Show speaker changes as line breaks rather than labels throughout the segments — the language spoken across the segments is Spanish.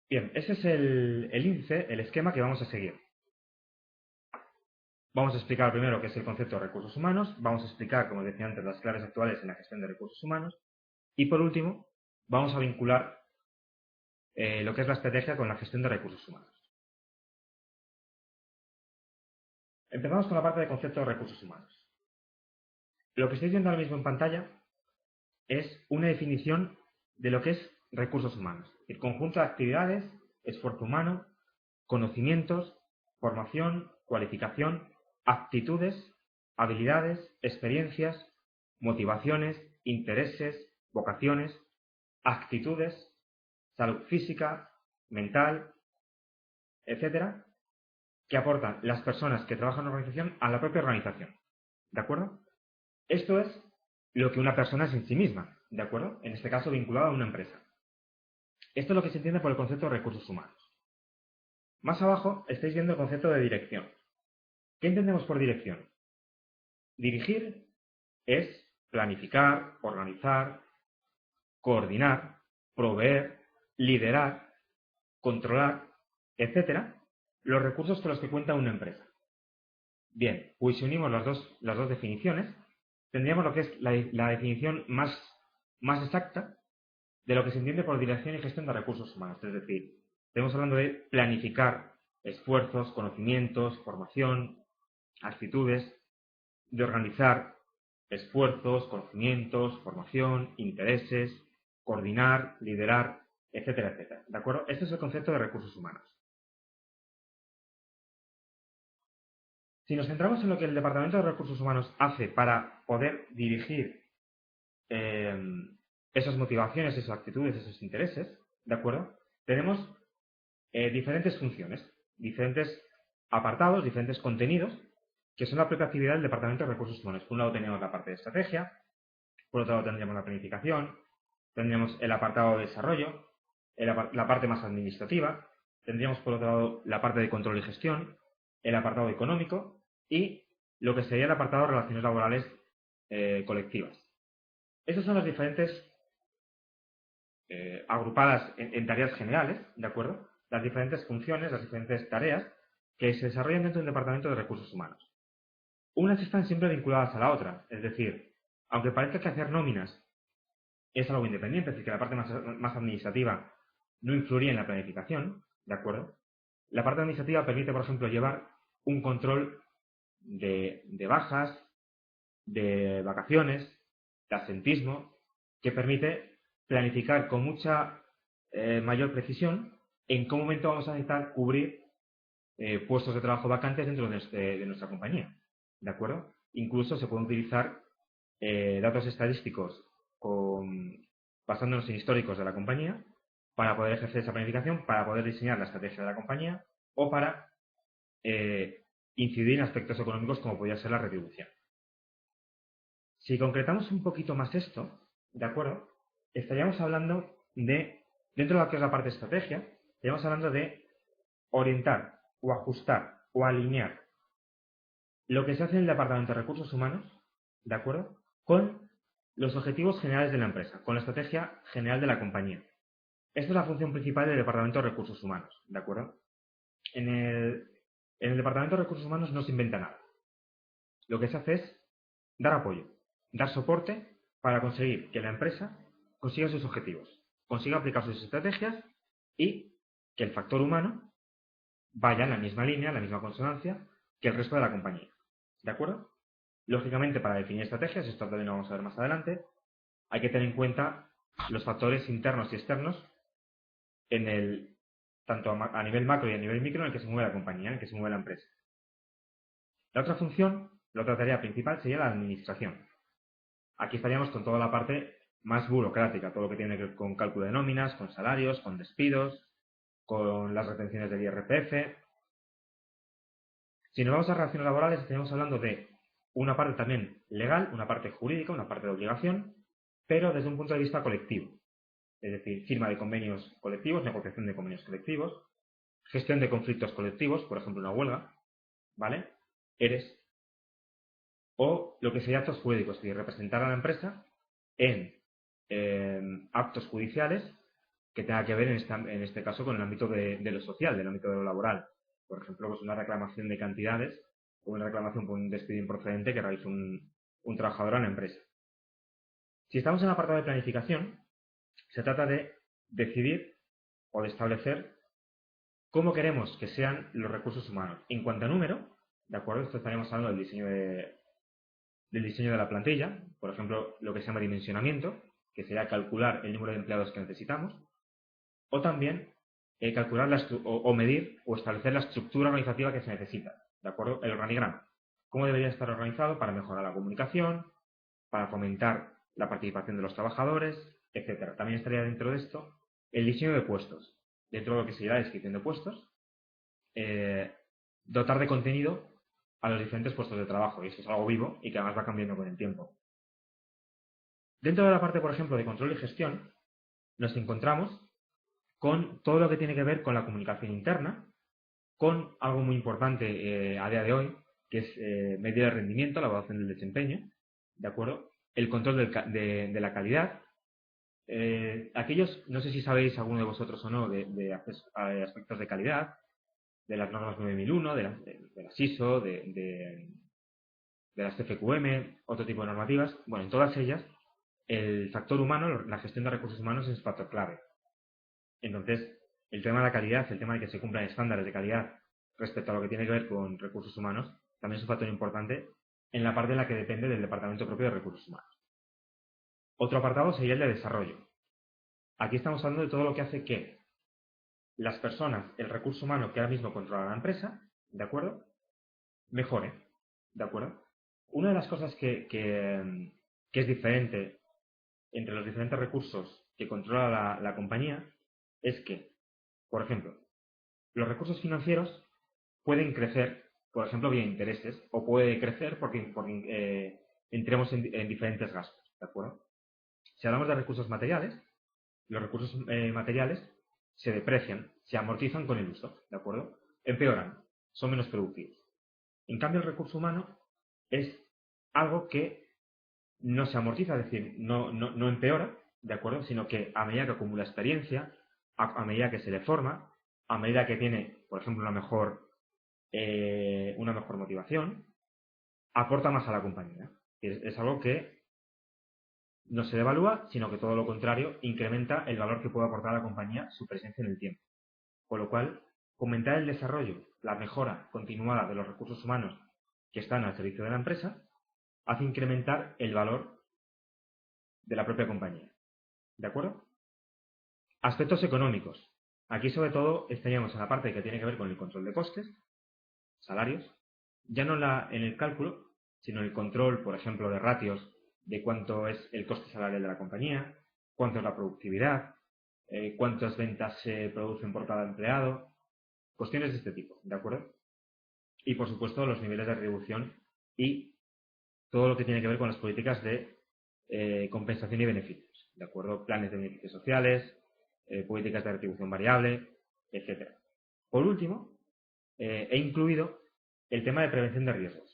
Bien, ese es el índice, el esquema que vamos a seguir. Vamos a explicar primero qué es el concepto de recursos humanos, vamos a explicar, como decía antes, las claves actuales en la gestión de recursos humanos y, por último, vamos a vincular lo que es la estrategia con la gestión de recursos humanos. Empezamos con la parte de concepto de recursos humanos. Lo que estáis viendo ahora mismo en pantalla es una definición de lo que es recursos humanos. El conjunto de actividades, esfuerzo humano, conocimientos, formación, cualificación, aptitudes, habilidades, experiencias, motivaciones, intereses, vocaciones, actitudes, salud física, mental, etcétera, que aportan las personas que trabajan en la organización a la propia organización. ¿De acuerdo? Esto es lo que una persona es en sí misma, ¿de acuerdo? En este caso vinculado a una empresa. Esto es lo que se entiende por el concepto de recursos humanos. Más abajo estáis viendo el concepto de dirección. ¿Qué entendemos por dirección? Dirigir es planificar, organizar, coordinar, proveer, liderar, controlar, etcétera, los recursos con los que cuenta una empresa. Bien, pues si unimos las dos definiciones, tendríamos lo que es la definición más exacta de lo que se entiende por dirección y gestión de recursos humanos. Es decir, estamos hablando de planificar esfuerzos, conocimientos, formación, actitudes, de organizar esfuerzos, conocimientos, formación, intereses, coordinar, liderar, etcétera, etcétera. ¿De acuerdo? Este es el concepto de recursos humanos. Si nos centramos en lo que el Departamento de Recursos Humanos hace para poder dirigir esas motivaciones, esas actitudes, esos intereses, ¿de acuerdo? Tenemos diferentes funciones, diferentes apartados, diferentes contenidos, que son la propia actividad del Departamento de Recursos Humanos. Por un lado tenemos la parte de estrategia, por otro lado tendríamos la planificación, tendríamos el apartado de desarrollo, la parte más administrativa, tendríamos por otro lado la parte de control y gestión, el apartado económico y lo que sería el apartado de relaciones laborales colectivas. Estas son las diferentes agrupadas en tareas generales, ¿de acuerdo? Las diferentes funciones, las diferentes tareas que se desarrollan dentro del Departamento de Recursos Humanos. Unas están siempre vinculadas a la otra, es decir, aunque parezca que hacer nóminas es algo independiente, es decir, que la parte más administrativa no influiría en la planificación, ¿de acuerdo? La parte administrativa permite, por ejemplo, llevar un control de bajas, de vacaciones, de absentismo, que permite planificar con mucha mayor precisión en qué momento vamos a necesitar cubrir puestos de trabajo vacantes dentro de nuestra compañía, ¿de acuerdo? Incluso se pueden utilizar datos estadísticos basándonos en históricos de la compañía para poder ejercer esa planificación, para poder diseñar la estrategia de la compañía o para incidir en aspectos económicos como podría ser la retribución. Si concretamos un poquito más esto, ¿de acuerdo? Estaríamos hablando de, dentro de lo que es la parte de estrategia, estaríamos hablando de orientar o ajustar o alinear lo que se hace en el Departamento de Recursos Humanos, ¿de acuerdo? Con los objetivos generales de la empresa, con la estrategia general de la compañía. Esta es la función principal del Departamento de Recursos Humanos, ¿de acuerdo? En el Departamento de Recursos Humanos no se inventa nada. Lo que se hace es dar apoyo, dar soporte para conseguir que la empresa consiga sus objetivos, consiga aplicar sus estrategias y que el factor humano vaya en la misma línea, en la misma consonancia que el resto de la compañía. ¿De acuerdo? Lógicamente, para definir estrategias, esto también lo vamos a ver más adelante, hay que tener en cuenta los factores internos y externos tanto a nivel macro y a nivel micro en el que se mueve la compañía, en el que se mueve la empresa. La otra función, la otra tarea principal sería la administración. Aquí estaríamos con toda la parte más burocrática, todo lo que tiene que ver con cálculo de nóminas, con salarios, con despidos, con las retenciones del IRPF. Si nos vamos a relaciones laborales, estaríamos hablando de una parte también legal, una parte jurídica, una parte de obligación, pero desde un punto de vista colectivo. Es decir, firma de convenios colectivos, negociación de convenios colectivos, gestión de conflictos colectivos, por ejemplo una huelga, ¿vale? ERES, o lo que sería actos jurídicos, es decir, representar a la empresa en actos judiciales que tenga que ver en este caso con el ámbito de lo social, del ámbito de lo laboral. Por ejemplo, pues una reclamación de cantidades o una reclamación por un despido improcedente que realiza un trabajador en la empresa. Si estamos en el apartado de planificación, se trata de decidir o de establecer cómo queremos que sean los recursos humanos. En cuanto a número, ¿de acuerdo? Esto estaríamos hablando del diseño de la plantilla, por ejemplo, lo que se llama dimensionamiento, que sería calcular el número de empleados que necesitamos, o también calcular o medir o establecer la estructura organizativa que se necesita, ¿de acuerdo? El organigrama. Cómo debería estar organizado para mejorar la comunicación, para fomentar la participación de los trabajadores, etcétera. También estaría dentro de esto el diseño de puestos, dentro de lo que sería la descripción de puestos, dotar de contenido a los diferentes puestos de trabajo, y eso es algo vivo y que además va cambiando con el tiempo. Dentro de la parte, por ejemplo, de control y gestión, nos encontramos con todo lo que tiene que ver con la comunicación interna, con algo muy importante a día de hoy, que es medir el rendimiento, la evaluación del desempeño, ¿de acuerdo? El control de la calidad. Aquellos, no sé si sabéis alguno de vosotros o no, de aspectos de calidad, de las normas 9001, de las ISO, de las CFQM, otro tipo de normativas. Bueno, en todas ellas, el factor humano, la gestión de recursos humanos es factor clave. Entonces, el tema de la calidad, el tema de que se cumplan estándares de calidad respecto a lo que tiene que ver con recursos humanos, también es un factor importante en la parte en la que depende del departamento propio de recursos humanos. Otro apartado sería el de desarrollo. Aquí estamos hablando de todo lo que hace que las personas, el recurso humano que ahora mismo controla la empresa, ¿de acuerdo?, mejore, ¿de acuerdo? Una de las cosas que es diferente entre los diferentes recursos que controla la compañía es que, por ejemplo, los recursos financieros pueden crecer, por ejemplo, vía intereses, o puede crecer porque entremos en diferentes gastos, ¿de acuerdo? Si hablamos de recursos materiales, los recursos materiales se deprecian, se amortizan con el uso, ¿de acuerdo? Empeoran, son menos productivos. En cambio, el recurso humano es algo que no se amortiza, es decir, no empeora, ¿de acuerdo? Sino que a medida que acumula experiencia, a medida que se le forma, a medida que tiene, por ejemplo, una mejor motivación, aporta más a la compañía. Es algo que no se devalúa, sino que todo lo contrario, incrementa el valor que puede aportar a la compañía su presencia en el tiempo. Con lo cual, fomentar el desarrollo, la mejora continuada de los recursos humanos que están al servicio de la empresa, hace incrementar el valor de la propia compañía. ¿De acuerdo? Aspectos económicos. Aquí, sobre todo, estaríamos en la parte que tiene que ver con el control de costes, salarios, ya no en el cálculo, sino el control, por ejemplo, de ratios de cuánto es el coste salarial de la compañía, cuánto es la productividad, cuántas ventas se producen por cada empleado, cuestiones de este tipo, ¿de acuerdo? Y, por supuesto, los niveles de retribución y todo lo que tiene que ver con las políticas de compensación y beneficios, ¿de acuerdo? Planes de beneficios sociales, políticas de retribución variable, etc. Por último, he incluido el tema de prevención de riesgos.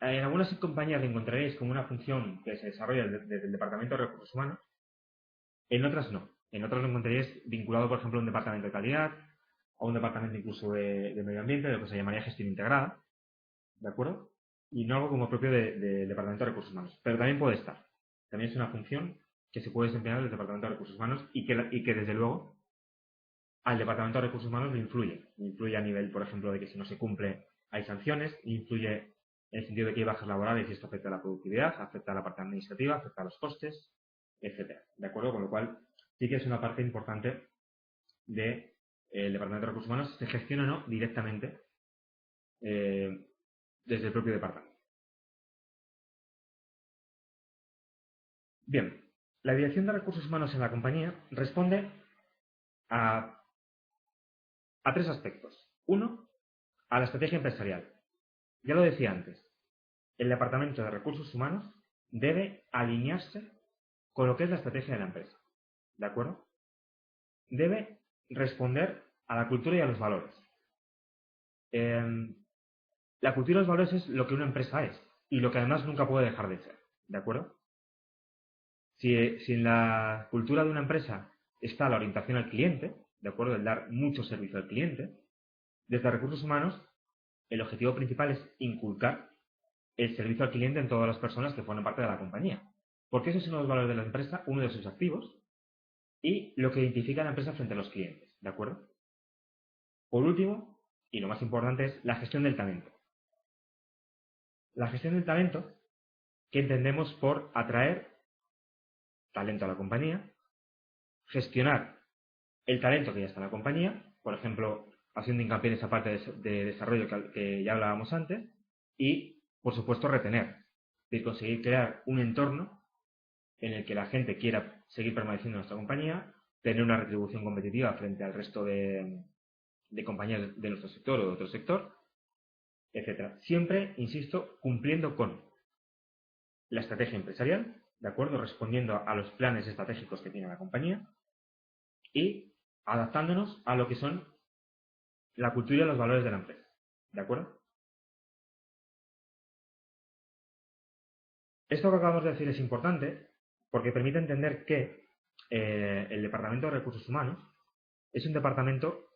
En algunas compañías lo encontraréis como una función que se desarrolla desde el Departamento de Recursos Humanos, en otras no. En otras lo encontraréis vinculado, por ejemplo, a un departamento de calidad, a un departamento incluso de medio ambiente, de lo que se llamaría gestión integrada, ¿de acuerdo? Y no algo como propio del Departamento de Recursos Humanos. Pero también puede estar. También es una función que se puede desempeñar desde el Departamento de Recursos Humanos y que desde luego al Departamento de Recursos Humanos le influye. Le influye a nivel, por ejemplo, de que si no se cumple hay sanciones, le influye en el sentido de que hay bajas laborales y esto afecta a la productividad, afecta a la parte administrativa, afecta a los costes, etcétera. ¿De acuerdo? Con lo cual sí que es una parte importante del Departamento de Recursos Humanos, se gestiona o no directamente desde el propio departamento. Bien, la dirección de recursos humanos en la compañía responde a tres aspectos. Uno, a la estrategia empresarial. Ya lo decía antes, el Departamento de Recursos Humanos debe alinearse con lo que es la estrategia de la empresa. ¿De acuerdo? Debe responder a la cultura y a los valores. La cultura y los valores es lo que una empresa es y lo que además nunca puede dejar de ser. ¿De acuerdo? Si en la cultura de una empresa está la orientación al cliente, ¿de acuerdo? El dar mucho servicio al cliente. Desde recursos humanos, el objetivo principal es inculcar el servicio al cliente en todas las personas que forman parte de la compañía. Porque eso es uno de los valores de la empresa, uno de sus activos, y lo que identifica a la empresa frente a los clientes, ¿de acuerdo? Por último, y lo más importante, es la gestión del talento. La gestión del talento, que entendemos por atraer talento a la compañía, gestionar el talento que ya está en la compañía, por ejemplo, haciendo hincapié en esa parte de desarrollo que ya hablábamos antes, y, por supuesto, retener, es decir, conseguir crear un entorno en el que la gente quiera seguir permaneciendo en nuestra compañía, tener una retribución competitiva frente al resto de compañías de nuestro sector o de otro sector, etcétera. Siempre, insisto, cumpliendo con la estrategia empresarial, ¿de acuerdo? Respondiendo a los planes estratégicos que tiene la compañía y adaptándonos a lo que son la cultura y los valores de la empresa, ¿de acuerdo? Esto que acabamos de decir es importante porque permite entender que el Departamento de Recursos Humanos es un departamento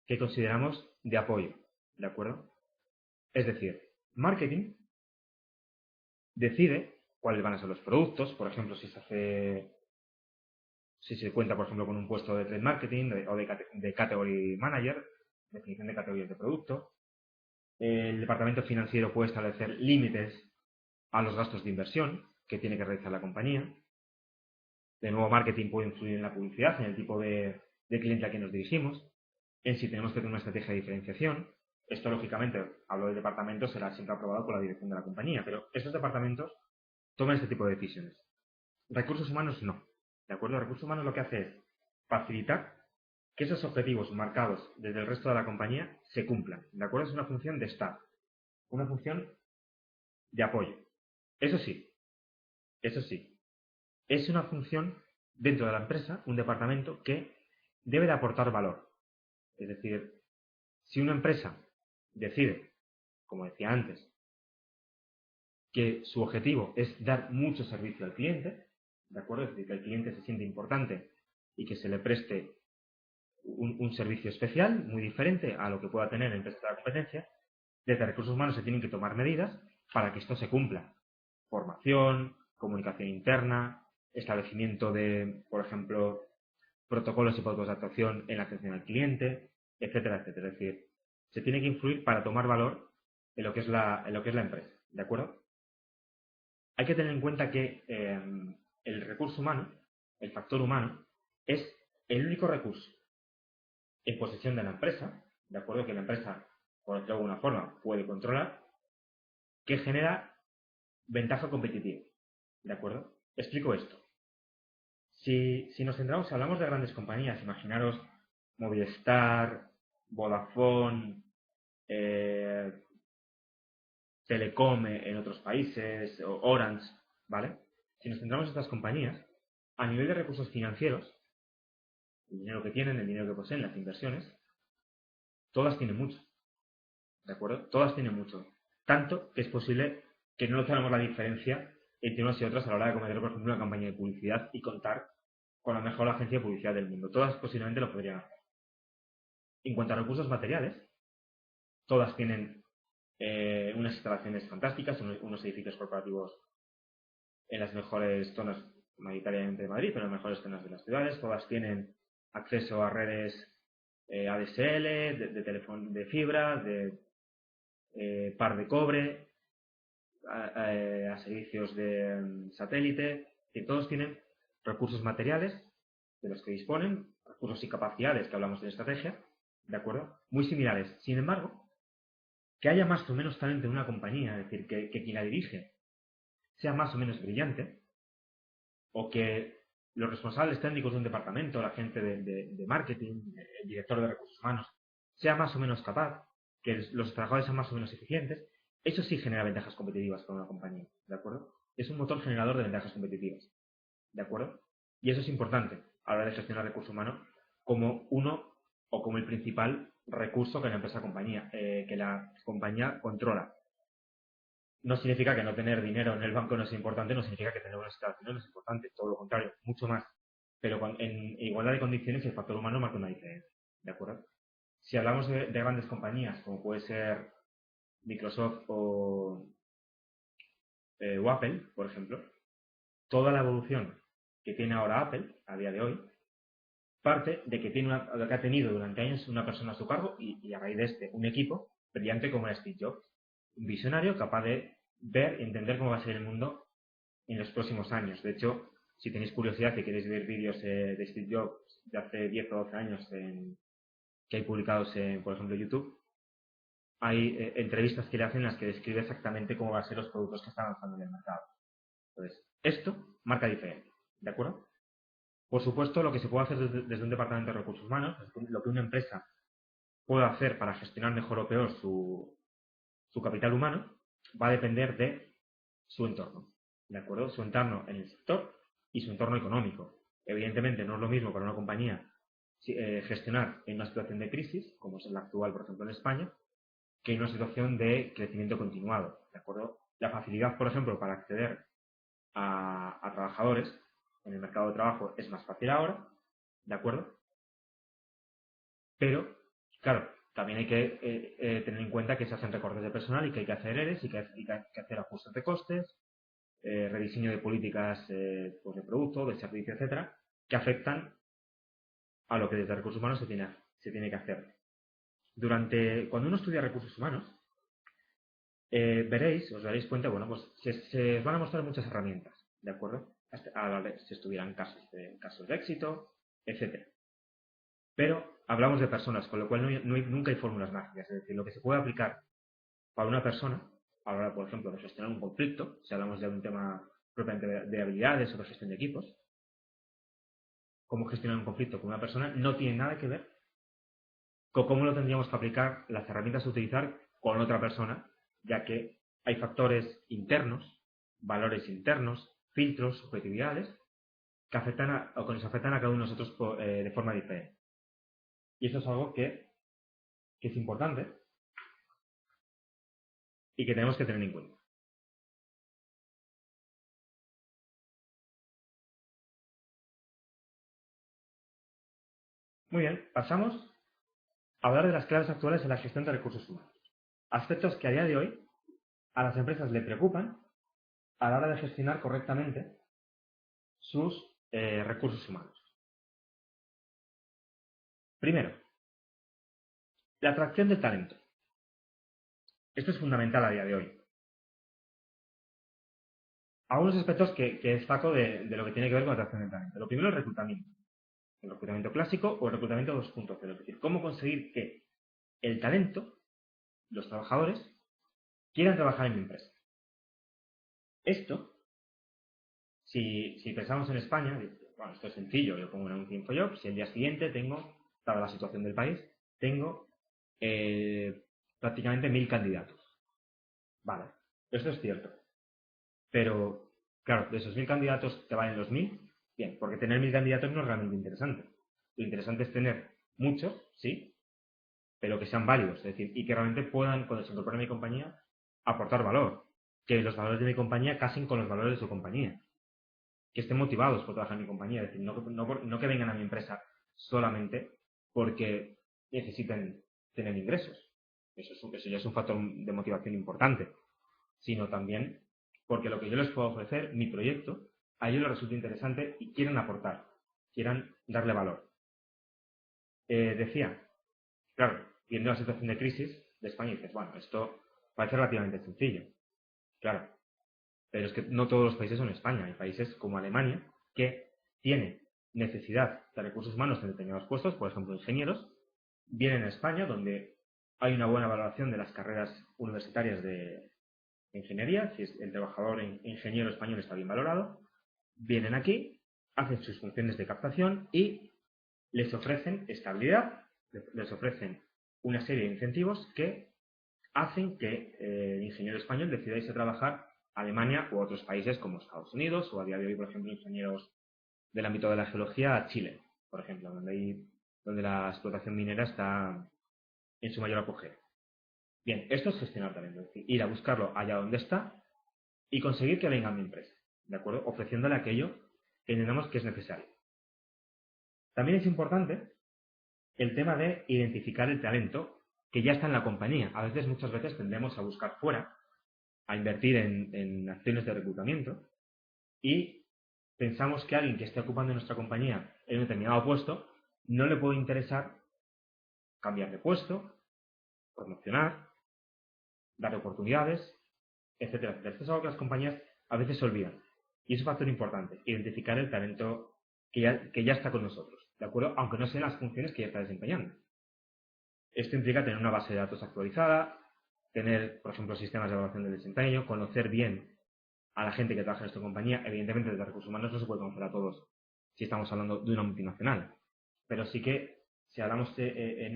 que consideramos de apoyo, ¿de acuerdo? Es decir, marketing decide cuáles van a ser los productos, por ejemplo, si se cuenta, por ejemplo, con un puesto de trade marketing o de category manager, definición de categorías de producto. El departamento financiero puede establecer límites a los gastos de inversión que tiene que realizar la compañía. De nuevo, marketing puede influir en la publicidad, en el tipo de cliente a quien nos dirigimos, en si tenemos que tener una estrategia de diferenciación. Esto, lógicamente, hablo del departamento, será siempre aprobado por la dirección de la compañía, pero estos departamentos toman este tipo de decisiones. Recursos humanos no. ¿De acuerdo? Recursos humanos lo que hace es facilitar que esos objetivos marcados desde el resto de la compañía se cumplan. ¿De acuerdo? Es una función de Estado, una función de apoyo. Eso sí, es una función dentro de la empresa, un departamento que debe de aportar valor. Es decir, si una empresa decide, como decía antes, que su objetivo es dar mucho servicio al cliente, ¿de acuerdo? Es decir, que el cliente se siente importante y que se le preste un servicio especial, muy diferente a lo que pueda tener la empresa de la competencia, desde recursos humanos se tienen que tomar medidas para que esto se cumpla. Formación, comunicación interna, establecimiento de, por ejemplo, protocolos y protocolos de actuación en la atención al cliente, etcétera, etcétera. Es decir, se tiene que influir para tomar valor en lo que es la empresa, ¿de acuerdo? Hay que tener en cuenta que el recurso humano, el factor humano, es el único recurso en posesión de la empresa, de acuerdo, que la empresa, por decirlo de alguna forma, puede controlar, que genera ventaja competitiva, ¿de acuerdo? Explico esto. Si nos centramos, si hablamos de grandes compañías, imaginaros Movistar, Vodafone, Telecom en otros países, o Orange, ¿vale? Si nos centramos en estas compañías, a nivel de recursos financieros, el dinero que tienen, el dinero que poseen, las inversiones, todas tienen mucho, ¿de acuerdo? Todas tienen mucho. Tanto que es posible que no notáramos la diferencia entre unas y otras a la hora de cometer, por ejemplo, una campaña de publicidad y contar con la mejor agencia de publicidad del mundo. Todas posiblemente lo podrían hacer. En cuanto a recursos materiales, todas tienen unas instalaciones fantásticas, unos edificios corporativos en las mejores zonas, mayoritariamente de Madrid, pero en las mejores zonas de las ciudades. Todas tienen acceso a redes ADSL, de teléfono de fibra, de par de cobre, a servicios de satélite, que todos tienen recursos materiales de los que disponen, recursos y capacidades que hablamos de estrategia, ¿de acuerdo? Muy similares. Sin embargo, que haya más o menos talento en una compañía, es decir, que quien la dirige sea más o menos brillante, o que los responsables técnicos de un departamento, la gente de marketing, el director de recursos humanos, sea más o menos capaz, que los trabajadores sean más o menos eficientes, eso sí genera ventajas competitivas para una compañía, ¿de acuerdo? Es un motor generador de ventajas competitivas, ¿de acuerdo? Y eso es importante a la hora de gestionar recursos humanos como uno o como el principal recurso que que la compañía controla. No significa que no tener dinero en el banco no es importante, no significa que tener buenas instalaciones no es importante, todo lo contrario, mucho más. pero en igualdad de condiciones el factor humano marca una diferencia, ¿de acuerdo? Si hablamos de grandes compañías, como puede ser Microsoft o Apple, por ejemplo, toda la evolución que tiene ahora Apple, a día de hoy, parte de que lo que ha tenido durante años una persona a su cargo y a raíz de un equipo brillante como era Steve Jobs. Un visionario capaz de ver y entender cómo va a ser el mundo en los próximos años. De hecho, si tenéis curiosidad y queréis ver vídeos de Steve Jobs de hace 10 o 12 años que hay publicados en, por ejemplo, YouTube, hay entrevistas que le hacen en las que describe exactamente cómo van a ser los productos que están lanzando en el mercado. Entonces, esto marca diferencia, ¿de acuerdo? Por supuesto, lo que se puede hacer desde un departamento de recursos humanos, lo que una empresa puede hacer para gestionar mejor o peor su capital humano, va a depender de su entorno, ¿de acuerdo? Su entorno en el sector y su entorno económico. Evidentemente, no es lo mismo para una compañía gestionar en una situación de crisis, como es la actual, por ejemplo, en España, que en una situación de crecimiento continuado, ¿de acuerdo? La facilidad, por ejemplo, para acceder a trabajadores en el mercado de trabajo es más fácil ahora, ¿de acuerdo? Pero, claro, también hay que tener en cuenta que se hacen recortes de personal y que hay que hacer ERES y que hay que hacer ajustes de costes, rediseño de políticas pues de producto, de servicio, etcétera, que afectan a lo que desde recursos humanos se tiene que hacer. Cuando uno estudia recursos humanos, os daréis cuenta, bueno, pues se van a mostrar muchas herramientas, ¿de acuerdo? Se estudiarán casos de éxito, etcétera. Pero hablamos de personas, con lo cual nunca hay fórmulas mágicas. Es decir, lo que se puede aplicar para una persona, a la hora, por ejemplo, de gestionar un conflicto, si hablamos de un tema propiamente de habilidades o de gestión de equipos, cómo gestionar un conflicto con una persona no tiene nada que ver con cómo lo tendríamos que aplicar, las herramientas a utilizar con otra persona, ya que hay factores internos, valores internos, filtros, subjetividades, que afectan o que nos afectan a cada uno de nosotros de forma diferente. Y eso es algo que es importante y que tenemos que tener en cuenta. Muy bien, pasamos a hablar de las claves actuales en la gestión de recursos humanos. Aspectos que a día de hoy a las empresas le preocupan a la hora de gestionar correctamente sus recursos humanos. Primero, la atracción del talento. Esto es fundamental a día de hoy. Algunos aspectos que destaco de lo que tiene que ver con la atracción del talento. Lo primero, el reclutamiento. El reclutamiento clásico o el reclutamiento 2.0. Es decir, cómo conseguir que el talento, los trabajadores, quieran trabajar en mi empresa. Esto, si pensamos en España, bueno, esto es sencillo, yo pongo un anuncio en InfoJobs, si el día siguiente tengo, dada la situación del país, tengo prácticamente 1000 candidatos. Vale, esto es cierto. Pero, claro, de esos 1000 candidatos te valen los 1000. Bien, porque tener 1000 candidatos no es realmente interesante. Lo interesante es tener muchos, sí, pero que sean válidos, es decir, y que realmente puedan, cuando se incorporen a mi compañía, aportar valor. Que los valores de mi compañía casen con los valores de su compañía. Que estén motivados por trabajar en mi compañía. Es decir, no que vengan a mi empresa solamente porque necesiten tener ingresos. Eso ya es un factor de motivación importante. Sino también porque lo que yo les puedo ofrecer, mi proyecto, a ellos les resulta interesante y quieren aportar, quieran darle valor. Decía, claro, viendo la situación de crisis de España, dices, bueno, esto parece relativamente sencillo. Claro, pero es que no todos los países son España. Hay países como Alemania que tienen necesidad de recursos humanos en determinados puestos, por ejemplo, ingenieros, vienen a España donde hay una buena valoración de las carreras universitarias de ingeniería, si es el trabajador ingeniero español está bien valorado, vienen aquí, hacen sus funciones de captación y les ofrecen estabilidad, les ofrecen una serie de incentivos que hacen que el ingeniero español decida irse a trabajar a Alemania u otros países como Estados Unidos o a día de hoy, por ejemplo, ingenieros del ámbito de la geología a Chile, por ejemplo, donde la explotación minera está en su mayor apogeo. Bien, esto es gestionar talento, es decir, ir a buscarlo allá donde está y conseguir que venga a mi empresa, ¿de acuerdo? Ofreciéndole aquello que entendamos que es necesario. También es importante el tema de identificar el talento que ya está en la compañía. Muchas veces tendemos a buscar fuera, a invertir en acciones de reclutamiento y pensamos que alguien que esté ocupando en nuestra compañía en un determinado puesto no le puede interesar cambiar de puesto, promocionar, dar oportunidades, etcétera, etcétera. Esto es algo que las compañías a veces se olvidan. Y es un factor importante, identificar el talento que ya está con nosotros, ¿de acuerdo? Aunque no sean las funciones que ya está desempeñando. Esto implica tener una base de datos actualizada, tener, por ejemplo, sistemas de evaluación del desempeño, conocer bien a la gente que trabaja en nuestra compañía. Evidentemente, desde recursos humanos no se puede conocer a todos si estamos hablando de una multinacional. Pero sí que, si hablamos de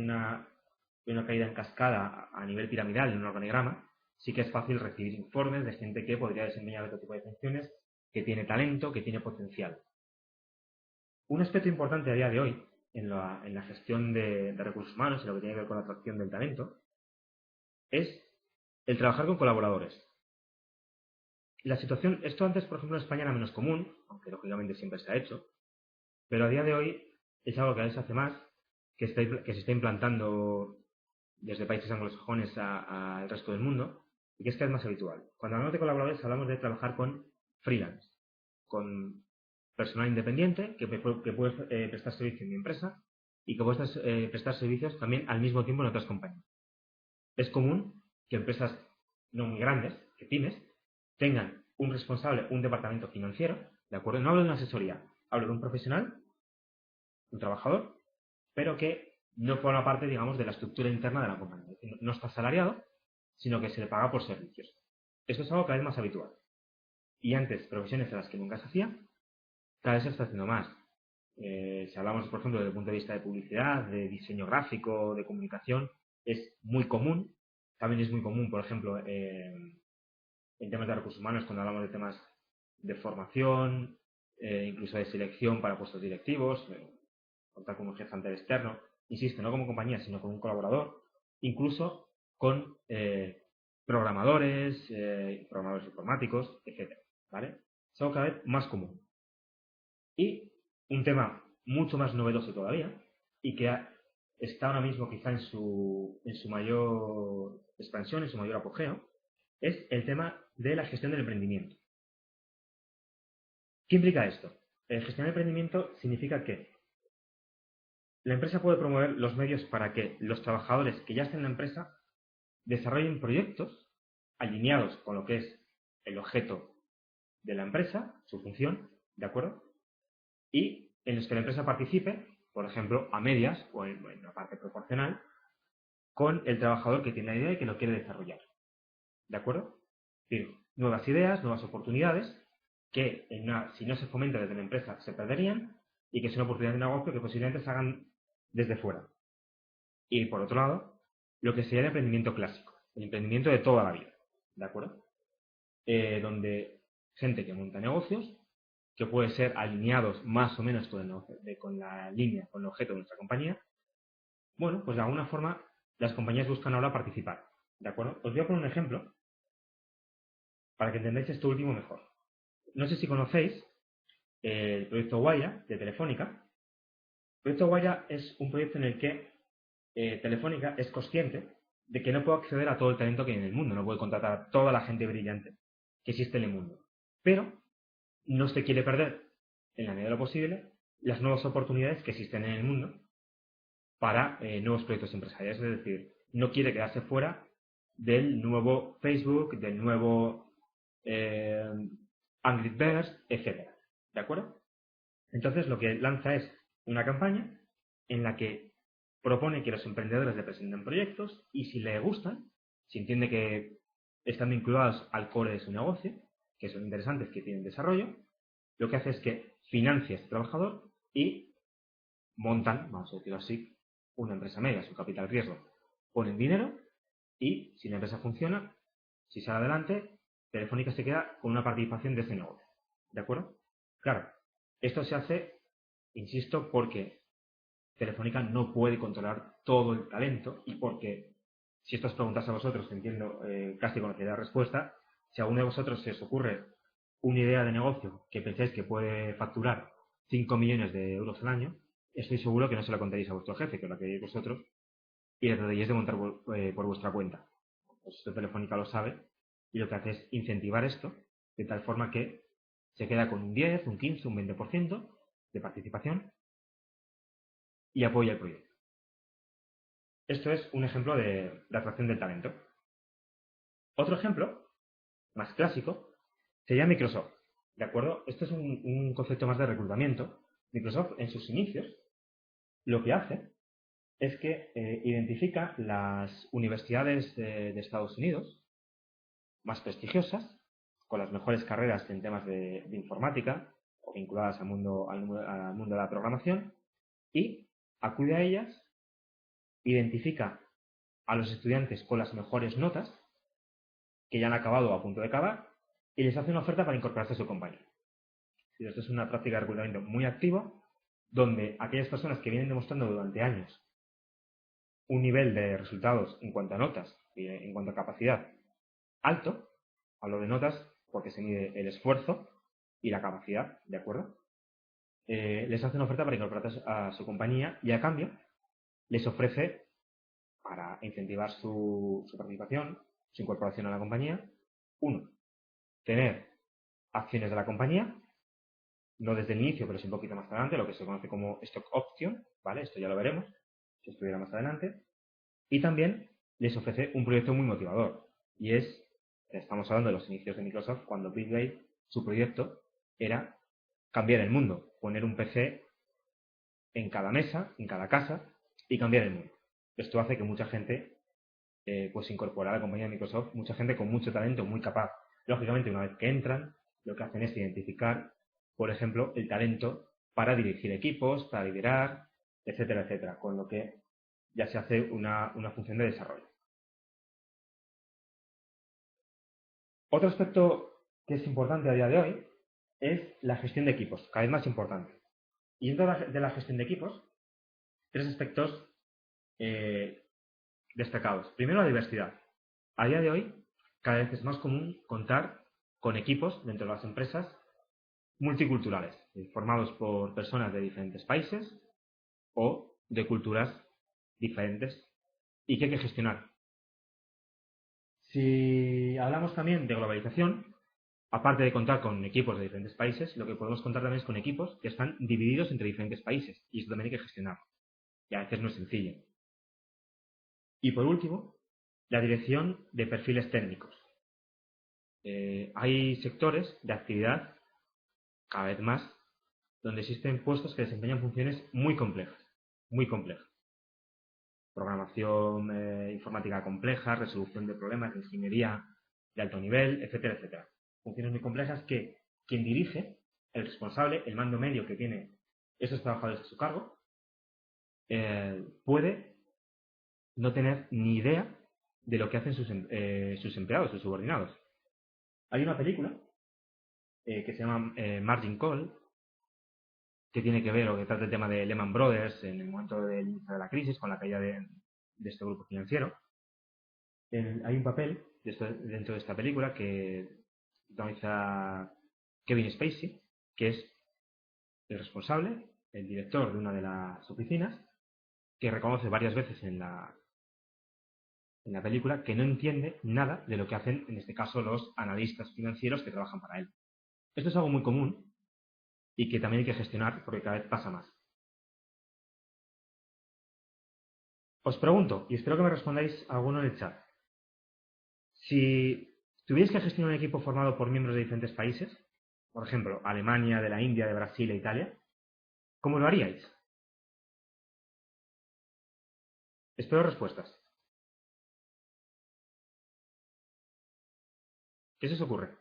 una caída en cascada a nivel piramidal en un organigrama, sí que es fácil recibir informes de gente que podría desempeñar otro tipo de funciones, que tiene talento, que tiene potencial. Un aspecto importante a día de hoy en la gestión de recursos humanos y lo que tiene que ver con la atracción del talento es el trabajar con colaboradores. La situación, esto antes, por ejemplo, en España era menos común, aunque lógicamente siempre se ha hecho, pero a día de hoy es algo que a veces hace más, que se está implantando desde países anglosajones al resto del mundo, y que es cada vez más habitual. Cuando hablamos de colaboradores hablamos de trabajar con freelance, con personal independiente que puede prestar servicio en mi empresa y que puede prestar servicios también al mismo tiempo en otras compañías. Es común que empresas no muy grandes, que pymes, tengan un responsable, un departamento financiero, ¿de acuerdo? No hablo de una asesoría, hablo de un profesional, un trabajador, pero que no forma parte, digamos, de la estructura interna de la compañía. Es decir, no está asalariado, sino que se le paga por servicios. Esto es algo cada vez más habitual. Y antes, profesiones en las que nunca se hacía, cada vez se está haciendo más. Si hablamos, por ejemplo, desde el punto de vista de publicidad, de diseño gráfico, de comunicación, es muy común. También es muy común, por ejemplo, en temas de recursos humanos, cuando hablamos de temas de formación, incluso de selección para puestos directivos, contar con un headhunter externo, insisto, no como compañía, sino con un colaborador, incluso con programadores informáticos, etcétera, ¿vale? Es algo cada vez más común. Y un tema mucho más novedoso todavía, y que está ahora mismo quizá en su mayor expansión, en su mayor apogeo, es el tema de la gestión del emprendimiento. ¿Qué implica esto? Gestionar el emprendimiento significa que la empresa puede promover los medios para que los trabajadores que ya están en la empresa desarrollen proyectos alineados con lo que es el objeto de la empresa, su función, ¿de acuerdo? Y en los que la empresa participe, por ejemplo, a medias o en una parte proporcional, con el trabajador que tiene la idea y que lo quiere desarrollar. ¿De acuerdo? Es decir, nuevas ideas, nuevas oportunidades, que si no se fomenta desde la empresa se perderían y que son oportunidades de negocio que posiblemente se hagan desde fuera. Y por otro lado, lo que sería el emprendimiento clásico, el emprendimiento de toda la vida, ¿de acuerdo? Donde gente que monta negocios, que puede ser alineados más o menos con la línea, con el objeto de nuestra compañía, bueno, pues de alguna forma las compañías buscan ahora participar, ¿de acuerdo? Os voy a poner un ejemplo para que entendáis esto último mejor. No sé si conocéis el proyecto Guaya de Telefónica. El proyecto Guaya es un proyecto en el que Telefónica es consciente de que no puede acceder a todo el talento que hay en el mundo, no puede contratar a toda la gente brillante que existe en el mundo. Pero no se quiere perder, en la medida de lo posible, las nuevas oportunidades que existen en el mundo para nuevos proyectos empresariales. Es decir, no quiere quedarse fuera del nuevo Facebook, del nuevo Angry Birds, etc. ¿De acuerdo? Entonces lo que lanza es una campaña en la que propone que los emprendedores le presenten proyectos y si le gustan, si entiende que están vinculados al core de su negocio, que son interesantes, que tienen desarrollo, lo que hace es que financia a este trabajador y montan, vamos a decirlo así, una empresa media, su capital riesgo, ponen dinero y si la empresa funciona, si sale adelante, Telefónica se queda con una participación de ese negocio. ¿De acuerdo? Claro, esto se hace, insisto, porque Telefónica no puede controlar todo el talento y porque, si esto os preguntas a vosotros, que entiendo casi conoceré la respuesta, si a alguno de vosotros se os ocurre una idea de negocio que pensáis que puede facturar 5 millones de euros al año, estoy seguro que no se lo contaréis a vuestro jefe, que os lo queréis vosotros, y le trataréis de montar por vuestra cuenta. Pues esto Telefónica lo sabe, y lo que hace es incentivar esto, de tal forma que se queda con un 10, un 15, un 20% de participación y apoya el proyecto. Esto es un ejemplo de atracción del talento. Otro ejemplo, más clásico, sería Microsoft. ¿De acuerdo? Esto es un concepto más de reclutamiento. Microsoft, en sus inicios, lo que hace es que identifica las universidades de Estados Unidos más prestigiosas, con las mejores carreras en temas de informática, o vinculadas al mundo de la programación, y acude a ellas, identifica a los estudiantes con las mejores notas, que ya han acabado o a punto de acabar, y les hace una oferta para incorporarse a su compañía. Esto es una práctica de reclutamiento muy activa, donde aquellas personas que vienen demostrando durante años un nivel de resultados en cuanto a notas y en cuanto a capacidad alto, hablo de notas porque se mide el esfuerzo y la capacidad, ¿de acuerdo? Les hace una oferta para incorporarse a su compañía y a cambio les ofrece, para incentivar su participación, su incorporación a la compañía, uno, tener acciones de la compañía, no desde el inicio, pero sí un poquito más adelante, lo que se conoce como stock option, ¿vale? Esto ya lo veremos, si estuviera más adelante. Y también les ofrece un proyecto muy motivador, y estamos hablando de los inicios de Microsoft, cuando Bill Gates, su proyecto era cambiar el mundo, poner un PC en cada mesa, en cada casa, y cambiar el mundo. Esto hace que mucha gente pues se incorpore a la compañía de Microsoft, mucha gente con mucho talento, muy capaz. Lógicamente, una vez que entran, lo que hacen es identificar, por ejemplo, el talento para dirigir equipos, para liderar, etcétera, etcétera, con lo que ya se hace una función de desarrollo. Otro aspecto que es importante a día de hoy es la gestión de equipos, cada vez más importante. Y dentro de la gestión de equipos, tres aspectos destacados. Primero, la diversidad. A día de hoy, cada vez es más común contar con equipos dentro de las empresas multiculturales, formados por personas de diferentes países o de culturas diferentes y que hay que gestionar. Si hablamos también de globalización, aparte de contar con equipos de diferentes países, lo que podemos contar también es con equipos que están divididos entre diferentes países, y esto también hay que gestionarlo. Y a veces no es sencillo. Y por último, la dirección de perfiles técnicos. Hay sectores de actividad, cada vez más, donde existen puestos que desempeñan funciones muy complejas, muy complejas. Programación informática compleja, resolución de problemas, ingeniería de alto nivel, etcétera, etcétera. Funciones muy complejas que quien dirige, el responsable, el mando medio que tiene esos trabajadores a su cargo, puede no tener ni idea de lo que hacen sus empleados, sus subordinados. Hay una película que se llama Margin Call, que tiene que ver o que trata el tema de Lehman Brothers en el momento del inicio de la crisis, con la caída de este grupo financiero. Hay un papel dentro de esta película que protagoniza Kevin Spacey, que es el responsable, el director de una de las oficinas, que reconoce varias veces en la película que no entiende nada de lo que hacen, en este caso, los analistas financieros que trabajan para él. Esto es algo muy común y que también hay que gestionar porque cada vez pasa más. Os pregunto, y espero que me respondáis alguno en el chat, si tuvierais que gestionar un equipo formado por miembros de diferentes países, por ejemplo, Alemania, de la India, de Brasil e Italia, ¿cómo lo haríais? Espero respuestas. ¿Qué se os ocurre?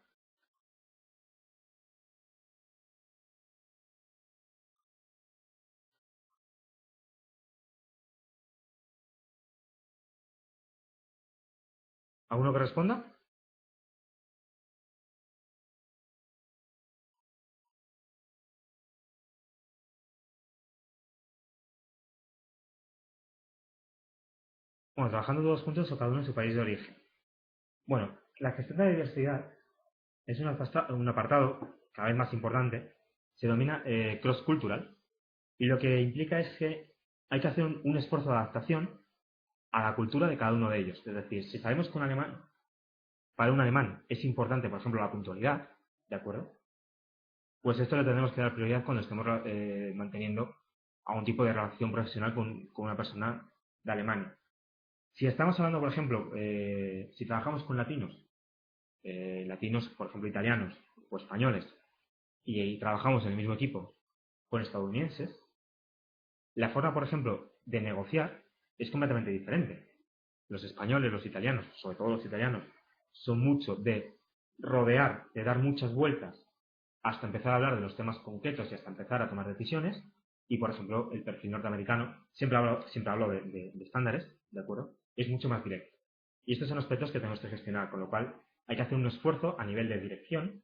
¿Alguno que responda? Bueno, trabajando todos juntos o cada uno en su país de origen. Bueno, la gestión de la diversidad es un apartado cada vez más importante. Se denomina cross-cultural Y lo que implica es que hay que hacer un esfuerzo de adaptación a la cultura de cada uno de ellos. Es decir, si sabemos que para un alemán es importante, por ejemplo, la puntualidad, ¿de acuerdo? Pues esto le tenemos que dar prioridad cuando estemos manteniendo algún tipo de relación profesional con una persona de Alemania. Si estamos hablando, por ejemplo, si trabajamos con latinos, por ejemplo, italianos o españoles, y trabajamos en el mismo equipo con estadounidenses, la forma, por ejemplo, de negociar es completamente diferente. Los españoles, los italianos, sobre todo los italianos, son mucho de rodear, de dar muchas vueltas hasta empezar a hablar de los temas concretos y hasta empezar a tomar decisiones. Y, por ejemplo, el perfil norteamericano, siempre hablo de estándares, ¿de acuerdo? Es mucho más directo. Y estos son aspectos que tenemos que gestionar, con lo cual hay que hacer un esfuerzo a nivel de dirección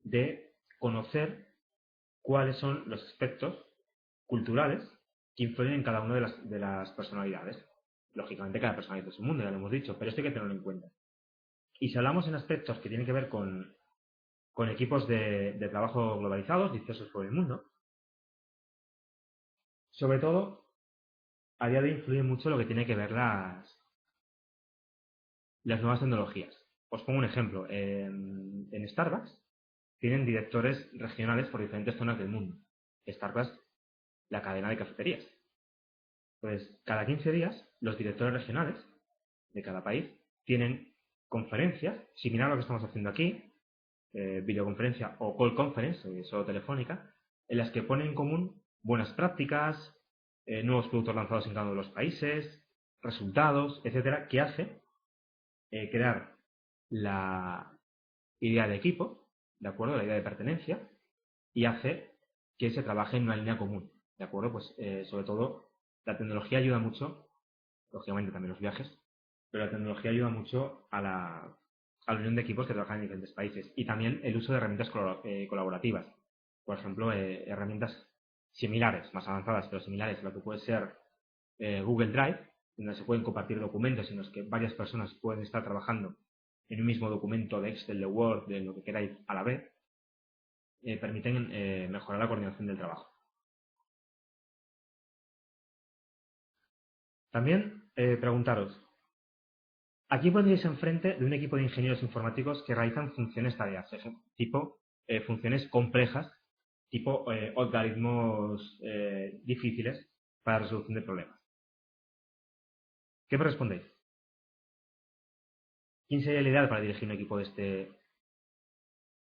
de conocer cuáles son los aspectos culturales que influyen en cada una de las personalidades. Lógicamente, cada personalidad es un mundo, ya lo hemos dicho, pero esto hay que tenerlo en cuenta. Y si hablamos en aspectos que tienen que ver con equipos de trabajo globalizados, dispersos por el mundo, sobre todo, a día de hoy influye mucho lo que tiene que ver las nuevas tecnologías. Os pongo un ejemplo. En Starbucks tienen directores regionales por diferentes zonas del mundo. Starbucks, la cadena de cafeterías. Pues cada 15 días los directores regionales de cada país tienen conferencias, similar a lo que estamos haciendo aquí, videoconferencia o call conference, solo telefónica, en las que ponen en común buenas prácticas, nuevos productos lanzados en cada uno de los países, resultados, etcétera, que hace crear la idea de equipo, ¿de acuerdo? La idea de pertenencia, y hace que se trabaje en una línea común, ¿de acuerdo? Pues sobre todo la tecnología ayuda mucho, lógicamente también los viajes, pero la tecnología ayuda mucho a la unión de equipos que trabajan en diferentes países y también el uso de herramientas colaborativas. Por ejemplo, herramientas similares, más avanzadas, pero similares a lo que puede ser Google Drive, donde se pueden compartir documentos en los que varias personas pueden estar trabajando en un mismo documento de Excel, de Word, de lo que queráis a la vez, permiten mejorar la coordinación del trabajo. También preguntaros, aquí pondréis enfrente de un equipo de ingenieros informáticos que realizan funciones tareas, tipo funciones complejas, tipo algoritmos difíciles para la resolución de problemas. ¿Qué me respondéis? ¿Quién sería el ideal para dirigir un equipo de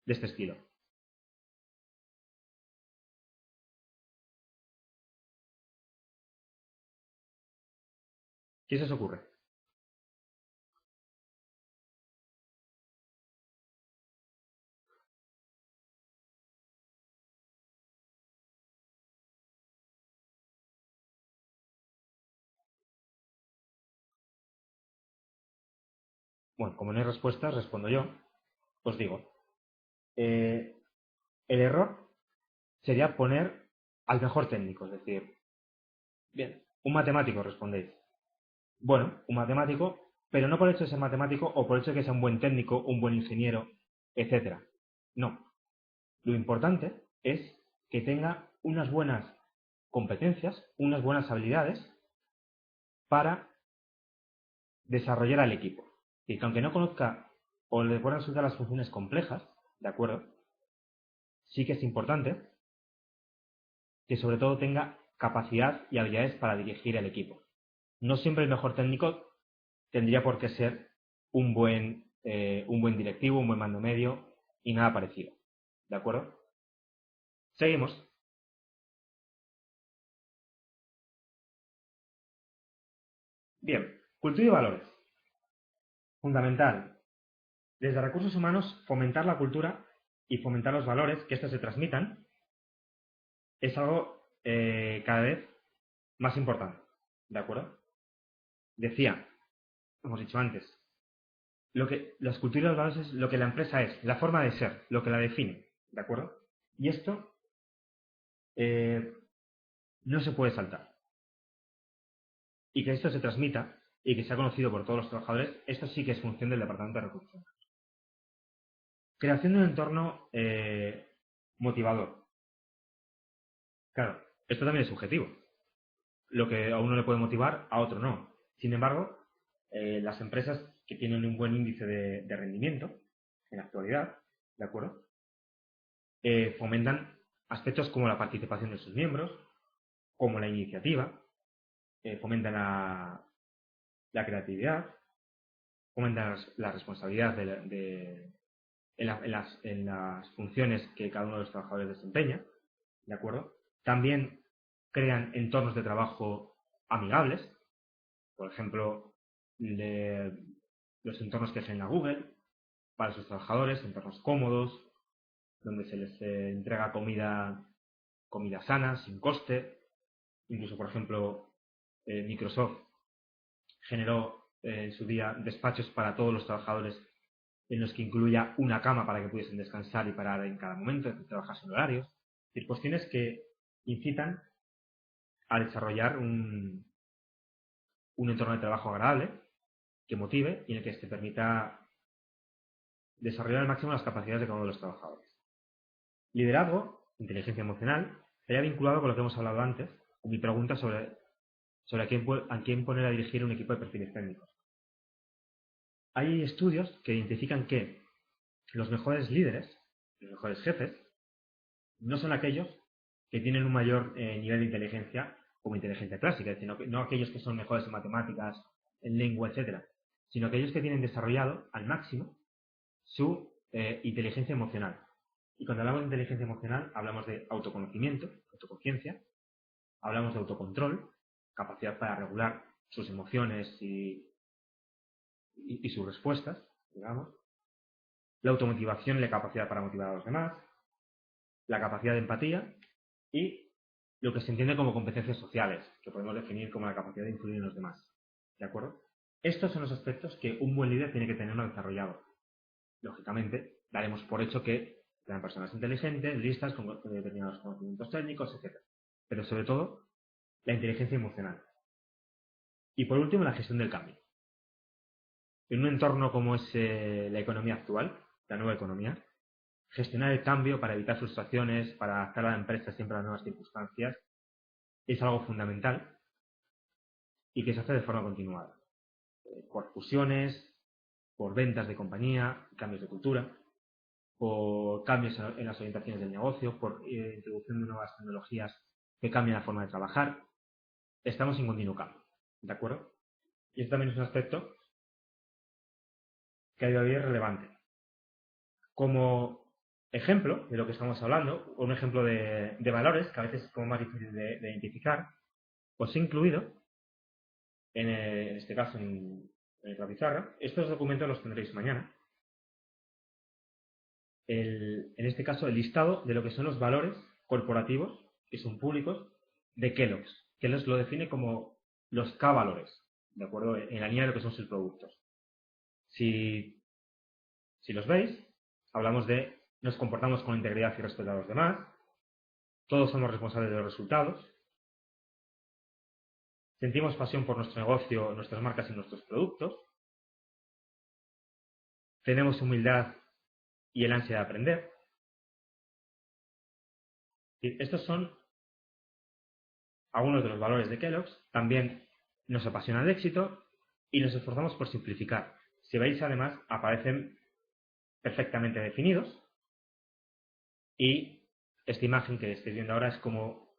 este estilo? ¿Qué se os ocurre? Bueno, como no hay respuestas, respondo yo. Os digo, el error sería poner al mejor técnico, es decir, bien, un matemático, respondéis. Bueno, un matemático, pero no por el hecho de ser matemático o por el hecho de que sea un buen técnico, un buen ingeniero, etcétera. No. Lo importante es que tenga unas buenas competencias, unas buenas habilidades para desarrollar al equipo. Y que aunque no conozca o le puedan resultar las funciones complejas, ¿de acuerdo? Sí que es importante que sobre todo tenga capacidad y habilidades para dirigir el equipo. No siempre el mejor técnico tendría por qué ser un buen directivo, un buen mando medio y nada parecido. ¿De acuerdo? Seguimos. Bien, cultura y valores. Fundamental. Desde recursos humanos, fomentar la cultura y fomentar los valores, que estos se transmitan, es algo cada vez más importante. ¿De acuerdo? Decía, hemos dicho antes, las culturas y los valores es lo que la empresa es, la forma de ser, lo que la define. ¿De acuerdo? Y esto eh, no se puede saltar. Y que esto se transmita y que sea conocido por todos los trabajadores, esto sí que es función del Departamento de Recursos Humanos. Creación de un entorno motivador. Claro, Esto también es subjetivo. Lo que a uno le puede motivar, a otro no. Sin embargo, las empresas que tienen un buen índice de rendimiento en la actualidad, ¿de acuerdo? Fomentan aspectos como la participación de sus miembros, como la iniciativa, fomentan la creatividad, fomentan la responsabilidad en las funciones que cada uno de los trabajadores desempeña, ¿de acuerdo? También crean entornos de trabajo amigables, por ejemplo, los entornos que genera Google para sus trabajadores, entornos cómodos, donde se les entrega comida sana, sin coste. Incluso, por ejemplo, Microsoft generó en su día despachos para todos los trabajadores en los que incluya una cama para que pudiesen descansar y parar en cada momento, trabajar sin horarios. Es decir, cuestiones que incitan a desarrollar un entorno de trabajo agradable, que motive y en el que se permita desarrollar al máximo las capacidades de cada uno de los trabajadores. Liderazgo, inteligencia emocional, estaría vinculado con lo que hemos hablado antes, con mi pregunta sobre a quién poner a dirigir un equipo de perfiles técnicos. Hay estudios que identifican que los mejores líderes, los mejores jefes, no son aquellos que tienen un mayor nivel de inteligencia como inteligencia clásica, es decir, no aquellos que son mejores en matemáticas, en lengua, etcétera, sino aquellos que tienen desarrollado al máximo su inteligencia emocional. Y cuando hablamos de inteligencia emocional, hablamos de autoconocimiento, autoconciencia, hablamos de autocontrol, capacidad para regular sus emociones y sus respuestas, digamos, la automotivación y la capacidad para motivar a los demás, la capacidad de empatía y lo que se entiende como competencias sociales, que podemos definir como la capacidad de influir en los demás. ¿De acuerdo? Estos son los aspectos que un buen líder tiene que tener desarrollado. Lógicamente, daremos por hecho que sean personas inteligentes, listas, con determinados conocimientos técnicos, etc. Pero sobre todo, la inteligencia emocional. Y por último, la gestión del cambio. En un entorno como es la economía actual, la nueva economía, gestionar el cambio para evitar frustraciones, para adaptar a la empresa siempre a las nuevas circunstancias, es algo fundamental y que se hace de forma continuada. Por fusiones, por ventas de compañía, cambios de cultura, por cambios en las orientaciones del negocio, por introducción de nuevas tecnologías que cambian la forma de trabajar. Estamos en continuo cambio, ¿de acuerdo? Y esto también es un aspecto que a día de hoy es relevante. Como ejemplo de lo que estamos hablando, un ejemplo de valores que a veces es como más difícil de identificar, os he incluido, en este caso en la pizarra. Estos documentos los tendréis mañana. En este caso, el listado de lo que son los valores corporativos, que son públicos, de Kellogg's. Kellogg's lo define como los K-valores, ¿de acuerdo? En la línea de lo que son sus productos. Si los veis, hablamos de nos comportamos con integridad y respeto a los demás, todos somos responsables de los resultados, sentimos pasión por nuestro negocio, nuestras marcas y nuestros productos, tenemos humildad y el ansia de aprender. Y estos son algunos de los valores de Kellogg's. También nos apasiona el éxito y nos esforzamos por simplificar. Si veis, además, aparecen perfectamente definidos y esta imagen que estáis viendo ahora es como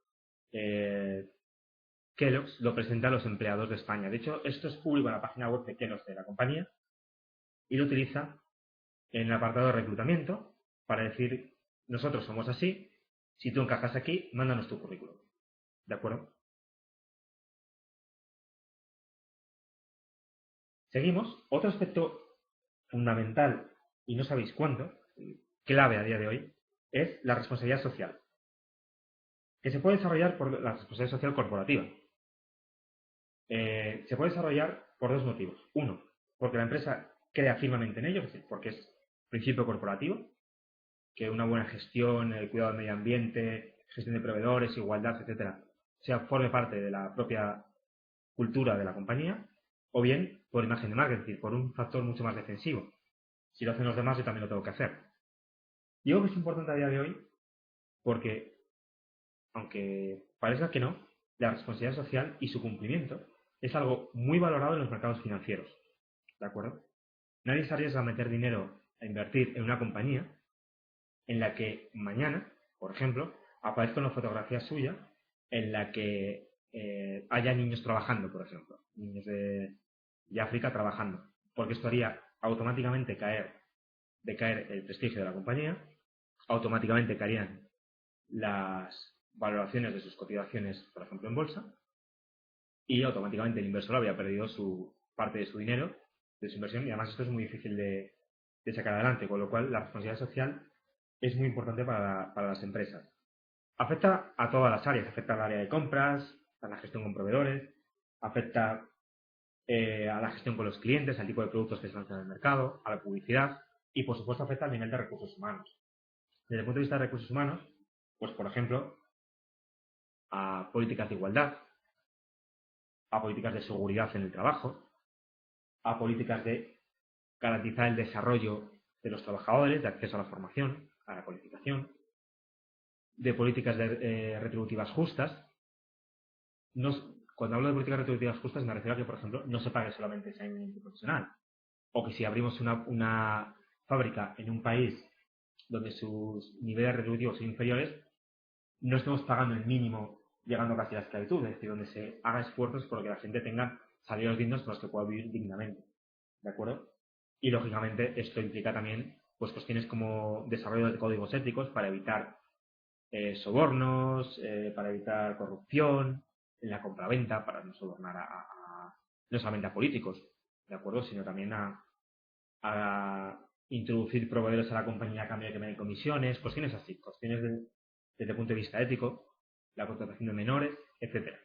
Kellogg's lo presenta a los empleados de España. De hecho, esto es público en la página web de Kellogg's de la compañía y lo utiliza en el apartado de reclutamiento para decir, nosotros somos así, si tú encajas aquí, mándanos tu currículum. ¿De acuerdo? Seguimos. Otro aspecto fundamental, y no sabéis cuánto, clave a día de hoy, es la responsabilidad social, que se puede desarrollar por la responsabilidad social corporativa. Se puede desarrollar por dos motivos. Uno, porque la empresa crea firmemente en ello, es decir, porque es principio corporativo, que una buena gestión, el cuidado del medio ambiente, gestión de proveedores, igualdad, etcétera, forme parte de la propia cultura de la compañía, o bien por imagen de marca, es decir, por un factor mucho más defensivo. Si lo hacen los demás, yo también lo tengo que hacer. Digo que es importante a día de hoy porque aunque parezca que no, la responsabilidad social y su cumplimiento es algo muy valorado en los mercados financieros. ¿De acuerdo? Nadie se arriesga a meter dinero a invertir en una compañía en la que mañana, por ejemplo, aparezca una fotografía suya en la que haya niños trabajando, por ejemplo, niños de África trabajando, porque esto haría automáticamente decaer el prestigio de la compañía, automáticamente caerían las valoraciones de sus cotizaciones, por ejemplo, en bolsa, y automáticamente el inversor habría perdido su parte de su dinero, de su inversión, y además esto es muy difícil de sacar adelante, con lo cual la responsabilidad social es muy importante para las empresas. Afecta a todas las áreas, afecta al área de compras, a la gestión con proveedores, afecta a la gestión con los clientes, al tipo de productos que se lanzan en el mercado, a la publicidad y, por supuesto, afecta al nivel de recursos humanos. Desde el punto de vista de recursos humanos, pues, por ejemplo, a políticas de igualdad, a políticas de seguridad en el trabajo, a políticas de garantizar el desarrollo de los trabajadores, de acceso a la formación, a la cualificación, de políticas retributivas justas. Cuando hablo de políticas retributivas justas me refiero a que, por ejemplo, no se pague solamente ese año profesional, o que si abrimos una fábrica en un país donde sus niveles retributivos son inferiores, no estemos pagando el mínimo llegando casi a la esclavitud, es decir, donde se haga esfuerzos por que la gente tenga salarios dignos con los que pueda vivir dignamente. ¿De acuerdo? Y lógicamente esto implica también pues cuestiones como desarrollo de códigos éticos para evitar sobornos, para evitar corrupción en la compraventa, para no sobornar no solamente a políticos, ¿de acuerdo? Sino también a introducir proveedores a la compañía a cambio de que me den comisiones, cuestiones así, cuestiones desde el punto de vista ético, la contratación de menores, etcétera.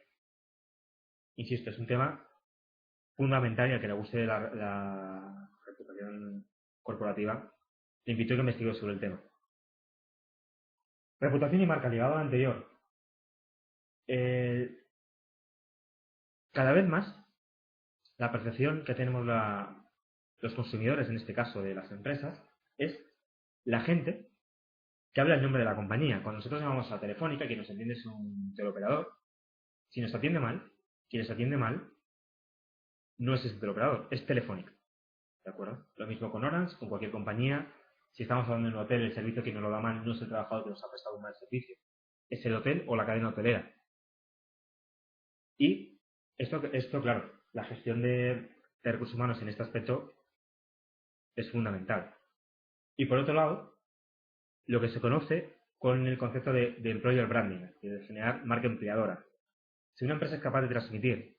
Insisto, es un tema fundamental y al que le guste la reputación corporativa, le invito a que investigue sobre el tema. Reputación y marca, ligado a lo anterior. Cada vez más, la percepción que tenemos los consumidores, en este caso de las empresas, es la gente que habla el nombre de la compañía. Cuando nosotros llamamos a Telefónica, quien nos entiende es un teleoperador. Si nos atiende mal, quien les atiende mal no es ese teleoperador, es Telefónica. ¿De acuerdo? Lo mismo con Orange, con cualquier compañía. Si estamos hablando en un hotel, el servicio que nos lo da mal no es el trabajador que nos ha prestado un mal servicio. Es el hotel o la cadena hotelera. Y esto claro, la gestión de recursos humanos en este aspecto es fundamental. Y por otro lado, lo que se conoce con el concepto de employer branding, de generar marca empleadora. Si una empresa es capaz de transmitir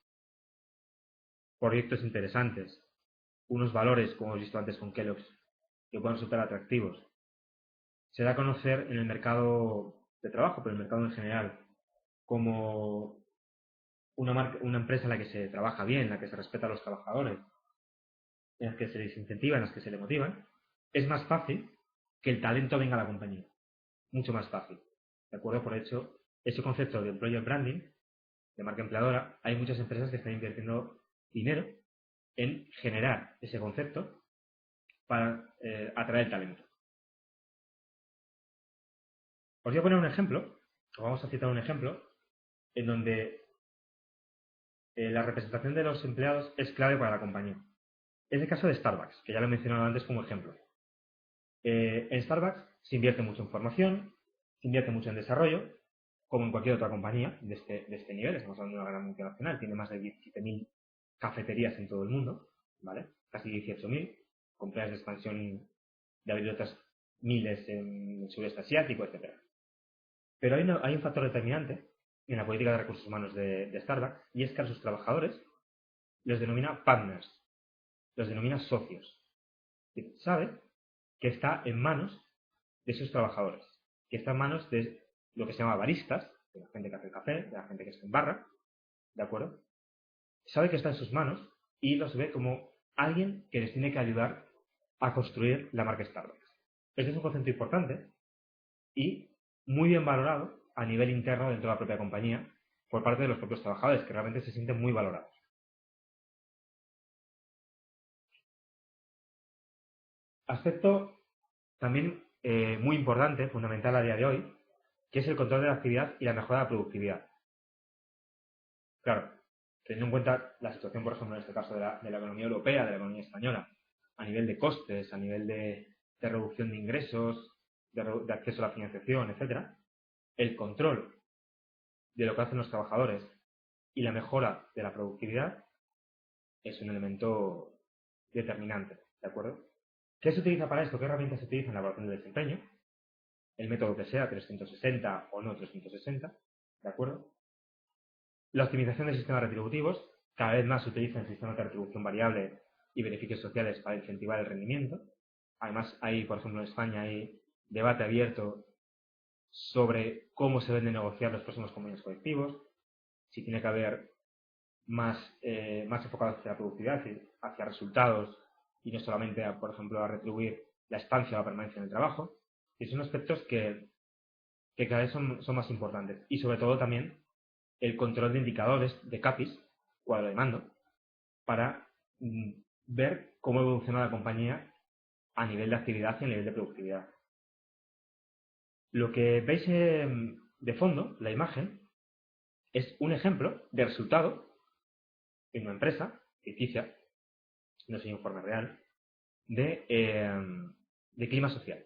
proyectos interesantes, unos valores, como hemos visto antes con Kellogg's, que puedan resultar atractivos, se da a conocer en el mercado de trabajo, pero en el mercado en general, como una empresa en la que se trabaja bien, en la que se respeta a los trabajadores, en las que se les incentiva, en las que se le motivan, es más fácil que el talento venga a la compañía. Mucho más fácil. ¿De acuerdo? Por hecho, ese concepto de employer branding, de marca empleadora, hay muchas empresas que están invirtiendo dinero en generar ese concepto para atraer talento. Os voy a poner un ejemplo, o vamos a citar un ejemplo, en donde la representación de los empleados es clave para la compañía. Es el caso de Starbucks, que ya lo he mencionado antes como ejemplo. En Starbucks se invierte mucho en formación, se invierte mucho en desarrollo, como en cualquier otra compañía de este nivel. Estamos hablando de una gran multinacional, tiene más de 17.000 cafeterías en todo el mundo, ¿vale? Casi 18.000, con planes de expansión de abrir otras miles en el sureste asiático, etc. Pero hay un factor determinante en la política de recursos humanos de Starbucks, y es que a sus trabajadores los denomina partners, los denomina socios. Sabe que está en manos de sus trabajadores, que está en manos de lo que se llama baristas, de la gente que hace el café, de la gente que está en barra, ¿de acuerdo? Sabe que está en sus manos y los ve como alguien que les tiene que ayudar a construir la marca Starbucks. Este es un concepto importante y muy bien valorado a nivel interno dentro de la propia compañía por parte de los propios trabajadores, que realmente se sienten muy valorados. Aspecto también muy importante, fundamental a día de hoy, que es el control de la actividad y la mejora de la productividad. Claro, teniendo en cuenta la situación, por ejemplo, en este caso de la economía europea, de la economía española, a nivel de costes, a nivel de reducción de ingresos, de acceso a la financiación, etcétera, el control de lo que hacen los trabajadores y la mejora de la productividad es un elemento determinante, ¿de acuerdo? ¿Qué se utiliza para esto? ¿Qué herramientas se utilizan en la evaluación del desempeño? El método que sea, 360 o no 360, ¿de acuerdo? La optimización de sistemas retributivos. Cada vez más se utilizan sistemas de retribución variable y beneficios sociales para incentivar el rendimiento. Además, por ejemplo, en España hay debate abierto sobre cómo se deben de negociar los próximos convenios colectivos, si tiene que haber más enfocado hacia la productividad, hacia resultados y no solamente, por ejemplo, a retribuir la estancia o la permanencia en el trabajo. Y son aspectos que cada vez son más importantes. Y sobre todo también el control de indicadores de CAPIs, cuadro de mando, para ver cómo evoluciona la compañía a nivel de actividad y a nivel de productividad. Lo que veis de fondo, la imagen, es un ejemplo de resultado en una empresa ficticia, no es un informe real, de clima social.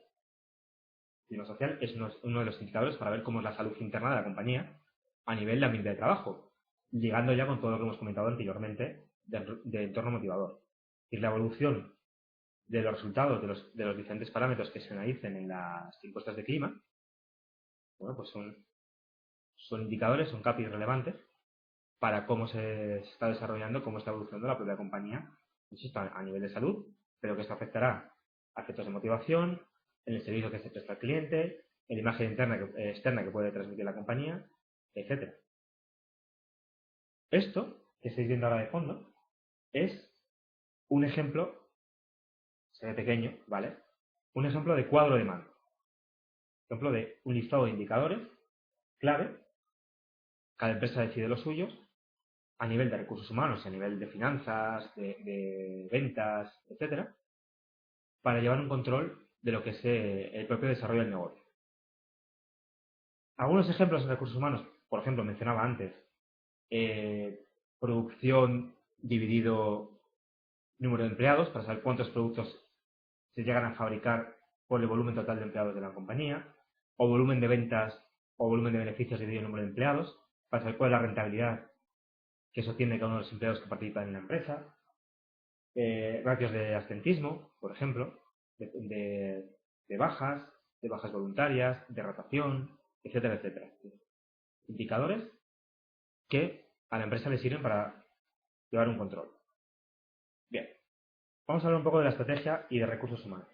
Clima social es uno de los indicadores para ver cómo es la salud interna de la compañía a nivel de ambiente de trabajo, llegando ya con todo lo que hemos comentado anteriormente de entorno motivador. Y la evolución de los resultados de los diferentes parámetros que se analicen en las encuestas de clima, bueno, pues son indicadores, son KPIs relevantes para cómo se está desarrollando, cómo está evolucionando la propia compañía, insisto, a nivel de salud, pero que esto afectará a efectos de motivación, en el servicio que se presta al cliente, en la imagen externa que puede transmitir la compañía, etcétera. Esto que estáis viendo ahora de fondo es un ejemplo, se ve pequeño, ¿vale? Un ejemplo de cuadro de mando. Ejemplo de un listado de indicadores clave. Cada empresa decide los suyos a nivel de recursos humanos, a nivel de finanzas, de ventas, etcétera, para llevar un control de lo que es el propio desarrollo del negocio. Algunos ejemplos en recursos humanos, por ejemplo, mencionaba antes, producción dividido número de empleados, para saber cuántos productos se llegan a fabricar por el volumen total de empleados de la compañía, o volumen de ventas o volumen de beneficios dividido número de empleados, para saber cuál es la rentabilidad que sostiene cada uno de los empleados que participan en la empresa, ratios de absentismo, por ejemplo, de bajas voluntarias, de rotación, etcétera, etcétera. Indicadores que a la empresa le sirven para llevar un control. Bien, vamos a hablar un poco de la estrategia y de recursos humanos.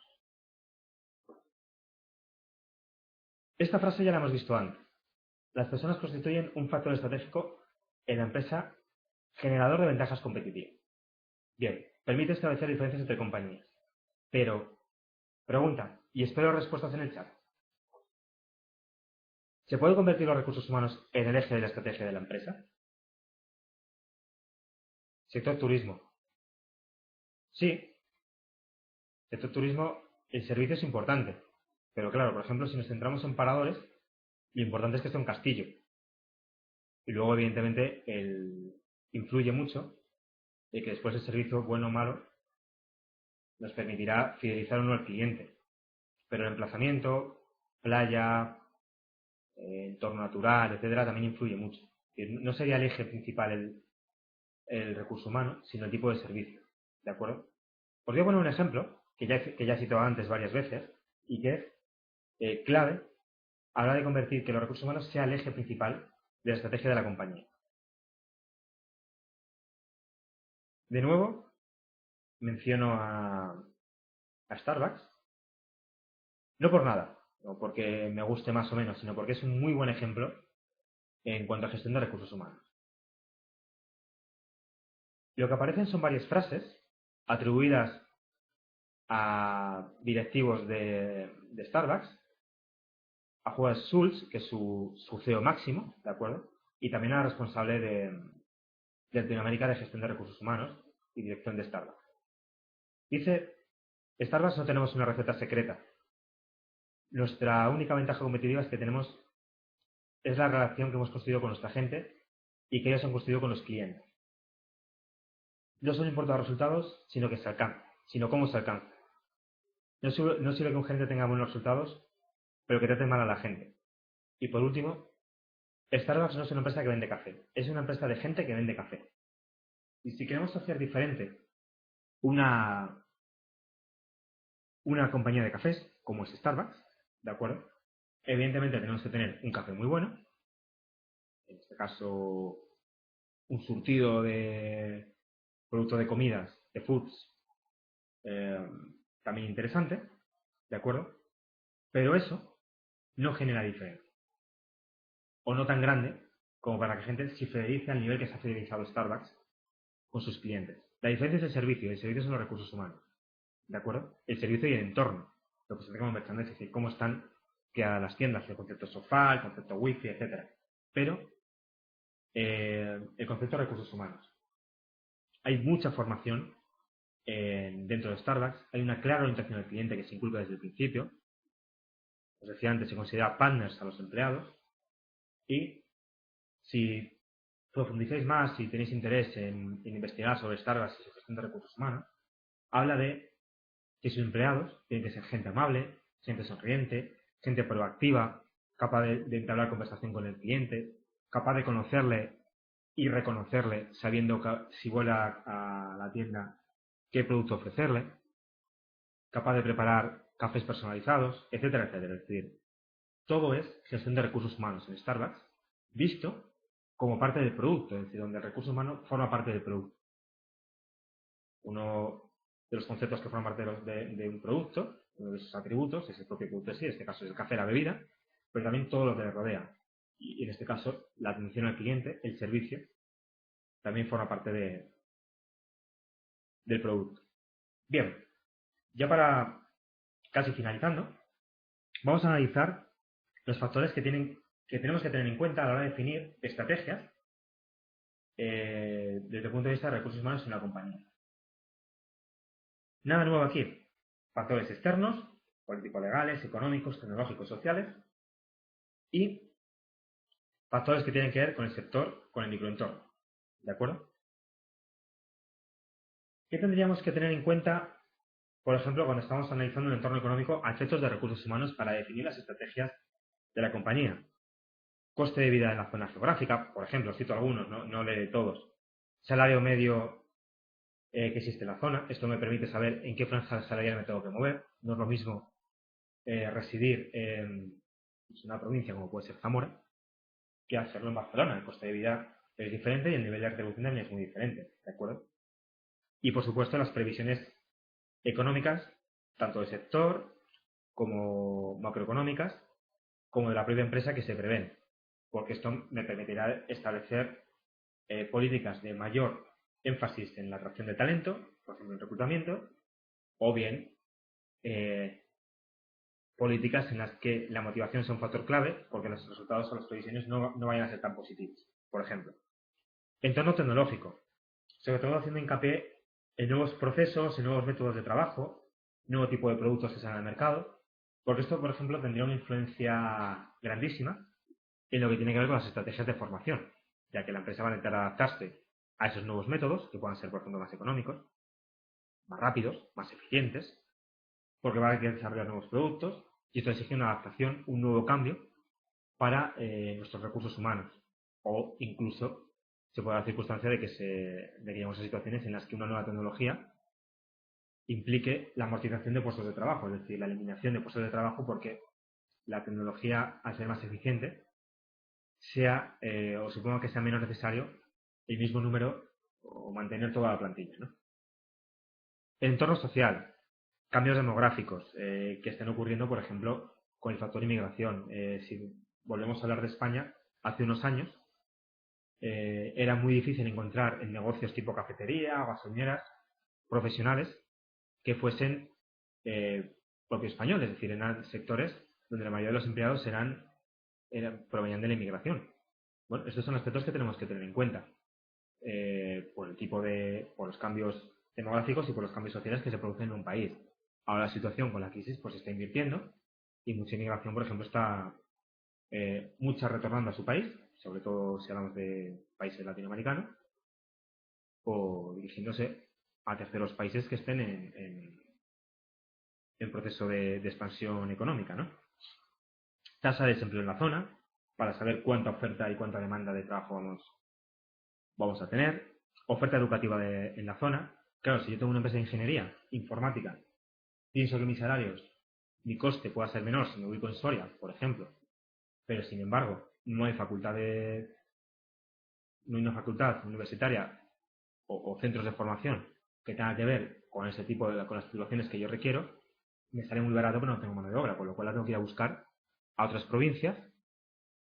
Esta frase ya la hemos visto antes. Las personas constituyen un factor estratégico en la empresa generador de ventajas competitivas. Bien, permite establecer diferencias entre compañías. Pero, pregunta, y espero respuestas en el chat. ¿Se puede convertir los recursos humanos en el eje de la estrategia de la empresa? Sector turismo. Sí, sector turismo, el servicio es importante. Pero claro, por ejemplo, si nos centramos en paradores, lo importante es que esté un castillo. Y luego, evidentemente, influye mucho de que después el servicio, bueno o malo, nos permitirá fidelizar o no al cliente. Pero el emplazamiento, playa, entorno natural, etcétera, también influye mucho. No sería el eje principal el recurso humano, sino el tipo de servicio. ¿De acuerdo? Os voy a poner un ejemplo que ya he citado antes varias veces y que es clave a la hora de convertir que los recursos humanos sea el eje principal de la estrategia de la compañía. De nuevo, menciono a Starbucks, no por nada, no porque me guste más o menos, sino porque es un muy buen ejemplo en cuanto a gestión de recursos humanos. Lo que aparecen son varias frases atribuidas a directivos de Starbucks, a Howard Schultz, que es su CEO máximo, ¿de acuerdo? Y también a la responsable de Latinoamérica de Gestión de Recursos Humanos y Dirección de Starbucks. Dice, Starbucks no tenemos una receta secreta. Nuestra única ventaja competitiva es que tenemos es la relación que hemos construido con nuestra gente y que ellos han construido con los clientes. No solo importan los resultados, sino que se alcanza, sino cómo se alcanza. No sirve que un gerente tenga buenos resultados, pero que trate mal a la gente. Y por último, Starbucks no es una empresa que vende café, es una empresa de gente que vende café. Y si queremos hacer diferente una compañía de cafés, como es Starbucks, ¿de acuerdo? Evidentemente tenemos que tener un café muy bueno, en este caso un surtido de productos de comidas, de foods, también interesante, ¿de acuerdo? Pero eso no genera diferencia, o no tan grande como para que gente se fidelice al nivel que se ha fidelizado Starbucks con sus clientes. La diferencia es el servicio, y el servicio son los recursos humanos, ¿de acuerdo? El servicio y el entorno, lo que se llama merchandising, es decir, cómo están creadas las tiendas, el concepto sofá, el concepto wifi, etcétera. Pero el concepto de recursos humanos. Hay mucha formación dentro de Starbucks, hay una clara orientación al cliente que se inculca desde el principio. Os decía antes, se considera partners a los empleados y si profundizáis más, si tenéis interés en investigar sobre Starbucks y su gestión de recursos humanos, habla de que sus empleados tienen que ser gente amable, gente sonriente, gente proactiva, capaz de entablar conversación con el cliente, capaz de conocerle y reconocerle sabiendo si vuelve a la tienda qué producto ofrecerle, capaz de preparar cafés personalizados, etcétera, etcétera. Es decir, todo es gestión de recursos humanos en Starbucks, visto como parte del producto, es decir, donde el recurso humano forma parte del producto. Uno de los conceptos que forman parte de un producto, uno de sus atributos, es el propio producto en sí, en este caso es el café, la bebida, pero también todo lo que le rodea. Y en este caso, la atención al cliente, el servicio, también forma parte del producto. Bien, ya para casi finalizando, vamos a analizar los factores que tenemos que tener en cuenta a la hora de definir estrategias desde el punto de vista de recursos humanos en una compañía. Nada nuevo aquí. Factores externos, político-legales, económicos, tecnológicos, sociales y factores que tienen que ver con el sector, con el microentorno. ¿De acuerdo? ¿Qué tendríamos que tener en cuenta, por ejemplo, cuando estamos analizando un entorno económico a efectos de recursos humanos para definir las estrategias de la compañía? Coste de vida en la zona geográfica, por ejemplo, cito algunos, no leeré todos. Salario medio que existe en la zona. Esto me permite saber en qué franja salarial me tengo que mover. No es lo mismo residir en una provincia como puede ser Zamora que hacerlo en Barcelona. El coste de vida es diferente y el nivel de retribución también es muy diferente, ¿de acuerdo? Y por supuesto las previsiones económicas, tanto del sector como macroeconómicas, como de la propia empresa que se prevén, porque esto me permitirá establecer políticas de mayor énfasis en la atracción de talento, por ejemplo en reclutamiento, o bien políticas en las que la motivación sea un factor clave porque los resultados o las previsiones no vayan a ser tan positivos. Por ejemplo, entorno tecnológico, sobre todo haciendo hincapié en nuevos procesos, en nuevos métodos de trabajo, nuevo tipo de productos que salen al mercado, porque esto, por ejemplo, tendría una influencia grandísima en lo que tiene que ver con las estrategias de formación, ya que la empresa va a intentar adaptarse a esos nuevos métodos, que puedan ser, por ejemplo, más económicos, más rápidos, más eficientes, porque va a querer desarrollar nuevos productos y esto exige una adaptación, un nuevo cambio para nuestros recursos humanos. O incluso se puede dar la circunstancia de que lleguemos a situaciones en las que una nueva tecnología implique la amortización de puestos de trabajo, es decir, la eliminación de puestos de trabajo porque la tecnología, al ser más eficiente, sea o suponga que sea menos necesario el mismo número o mantener toda la plantilla, ¿no? Entorno social, cambios demográficos que estén ocurriendo, por ejemplo, con el factor inmigración. Si volvemos a hablar de España, hace unos años era muy difícil encontrar en negocios tipo cafetería o gasolineras profesionales que fuesen propios españoles, es decir, eran sectores donde la mayoría de los empleados provenían de la inmigración. Bueno, estos son aspectos que tenemos que tener en cuenta por los cambios demográficos y por los cambios sociales que se producen en un país. Ahora la situación con la crisis pues se está invirtiendo y mucha inmigración, por ejemplo, está muchas retornando a su país, sobre todo si hablamos de países latinoamericanos, o dirigiéndose a terceros países que estén en proceso de expansión económica, ¿no? Tasa de desempleo en la zona, para saber cuánta oferta y cuánta demanda de trabajo vamos a tener. Oferta educativa en la zona. Claro, si yo tengo una empresa de ingeniería informática, pienso que mis salarios, mi coste pueda ser menor si me ubico en Soria, por ejemplo, pero sin embargo no hay una facultad universitaria o centros de formación que tenga que ver con ese tipo con las titulaciones que yo requiero, me sale muy barato pero no tengo mano de obra, con lo cual la tengo que ir a buscar a otras provincias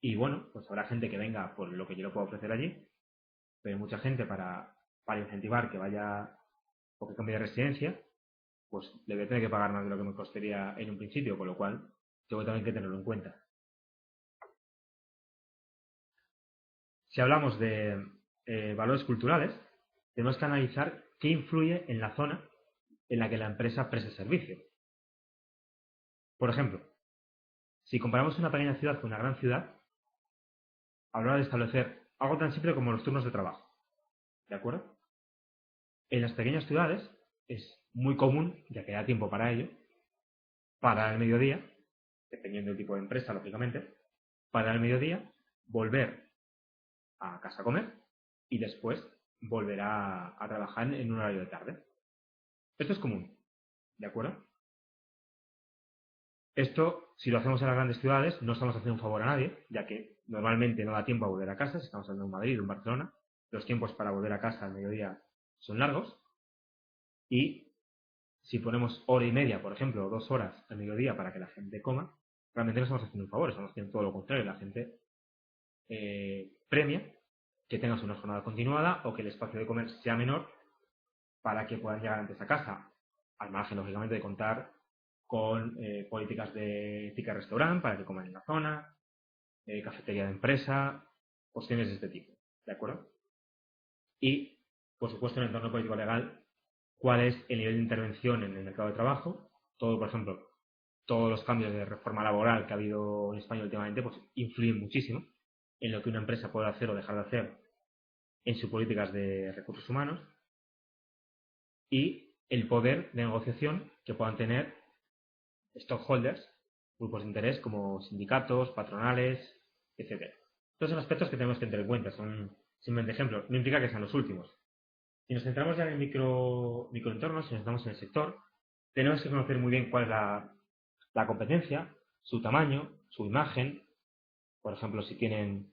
y bueno, pues habrá gente que venga por lo que yo le puedo ofrecer allí, pero mucha gente para incentivar que vaya o que cambie de residencia, pues le voy a tener que pagar más de lo que me costaría en un principio, con lo cual tengo también que tenerlo en cuenta. Si hablamos de valores culturales, tenemos que analizar qué influye en la zona en la que la empresa presta servicio. Por ejemplo, si comparamos una pequeña ciudad con una gran ciudad, hablar de establecer algo tan simple como los turnos de trabajo. ¿De acuerdo? En las pequeñas ciudades es muy común, ya que da tiempo para ello, parar al mediodía, dependiendo del tipo de empresa, lógicamente, parar al mediodía, volver a casa a comer y después volver a trabajar en un horario de tarde. Esto es común, ¿de acuerdo? Esto, si lo hacemos en las grandes ciudades, no estamos haciendo un favor a nadie, ya que normalmente no da tiempo a volver a casa, si estamos hablando de un Madrid o un Barcelona, los tiempos para volver a casa al mediodía son largos, y si ponemos hora y media, por ejemplo, o 2 horas al mediodía para que la gente coma, realmente no estamos haciendo un favor, estamos haciendo todo lo contrario, la gente premia que tengas una jornada continuada o que el espacio de comer sea menor para que puedan llegar antes a casa, al margen, lógicamente, de contar con políticas de ética restaurante para que coman en la zona, cafetería de empresa, cuestiones de este tipo, ¿de acuerdo? Y, por supuesto, en el entorno político legal, cuál es el nivel de intervención en el mercado de trabajo. Todo, por ejemplo, todos los cambios de reforma laboral que ha habido en España últimamente, pues influyen muchísimo en lo que una empresa puede hacer o dejar de hacer en sus políticas de recursos humanos y el poder de negociación que puedan tener stockholders, grupos de interés como sindicatos, patronales, etcétera. Estos son aspectos que tenemos que tener en cuenta, son simplemente ejemplos, no implica que sean los últimos. Si nos centramos ya en el microentorno, si nos centramos en el sector, tenemos que conocer muy bien cuál es la competencia, su tamaño, su imagen, por ejemplo, si tienen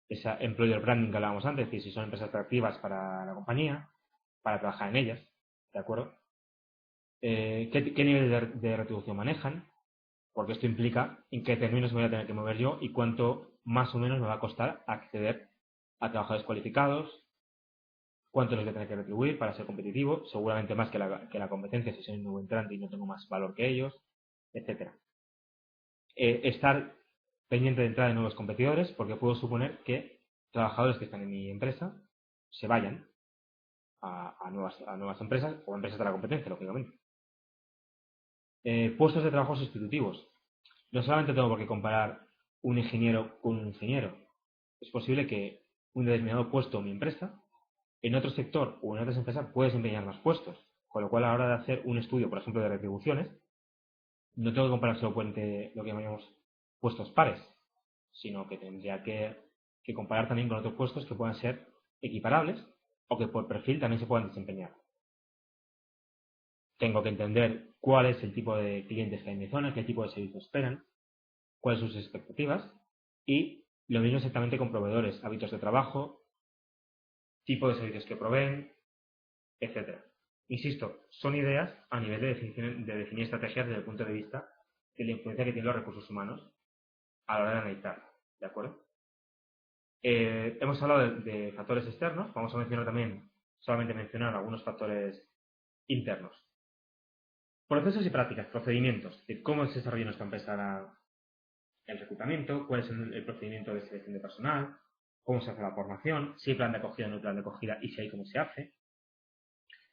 esa employer branding que hablábamos antes, es decir, si son empresas atractivas para la compañía, para trabajar en ellas, ¿de acuerdo? ¿Qué nivel de retribución manejan? Porque esto implica en qué términos me voy a tener que mover yo y cuánto más o menos me va a costar acceder a trabajadores cualificados, cuánto les voy a tener que retribuir para ser competitivo, seguramente más que la competencia si soy un nuevo entrante y no tengo más valor que ellos, etcétera. Estar pendiente de entrada de nuevos competidores, porque puedo suponer que trabajadores que están en mi empresa se vayan a nuevas empresas o empresas de la competencia, lógicamente. Puestos de trabajo sustitutivos. No solamente tengo por qué comparar un ingeniero con un ingeniero. Es posible que un determinado puesto en mi empresa, en otro sector o en otras empresas, puede desempeñar más puestos. Con lo cual, a la hora de hacer un estudio, por ejemplo, de retribuciones, no tengo que comparar solo lo que llamamos puestos pares, sino que tendría que comparar también con otros puestos que puedan ser equiparables o que por perfil también se puedan desempeñar. Tengo que entender cuál es el tipo de clientes que hay en mi zona, qué tipo de servicios esperan, cuáles son sus expectativas y lo mismo exactamente con proveedores, hábitos de trabajo, tipo de servicios que proveen, etcétera. Insisto, son ideas a nivel de definir estrategias desde el punto de vista de la influencia que tienen los recursos humanos a la hora de analizar, ¿de acuerdo? Hemos hablado de factores externos, vamos a mencionar también, solamente mencionar algunos factores internos. Procesos y prácticas, procedimientos, de cómo se desarrolla nuestra empresa el reclutamiento, cuál es el procedimiento de selección de personal, cómo se hace la formación, si hay plan de acogida o no hay plan de acogida y si hay cómo se hace,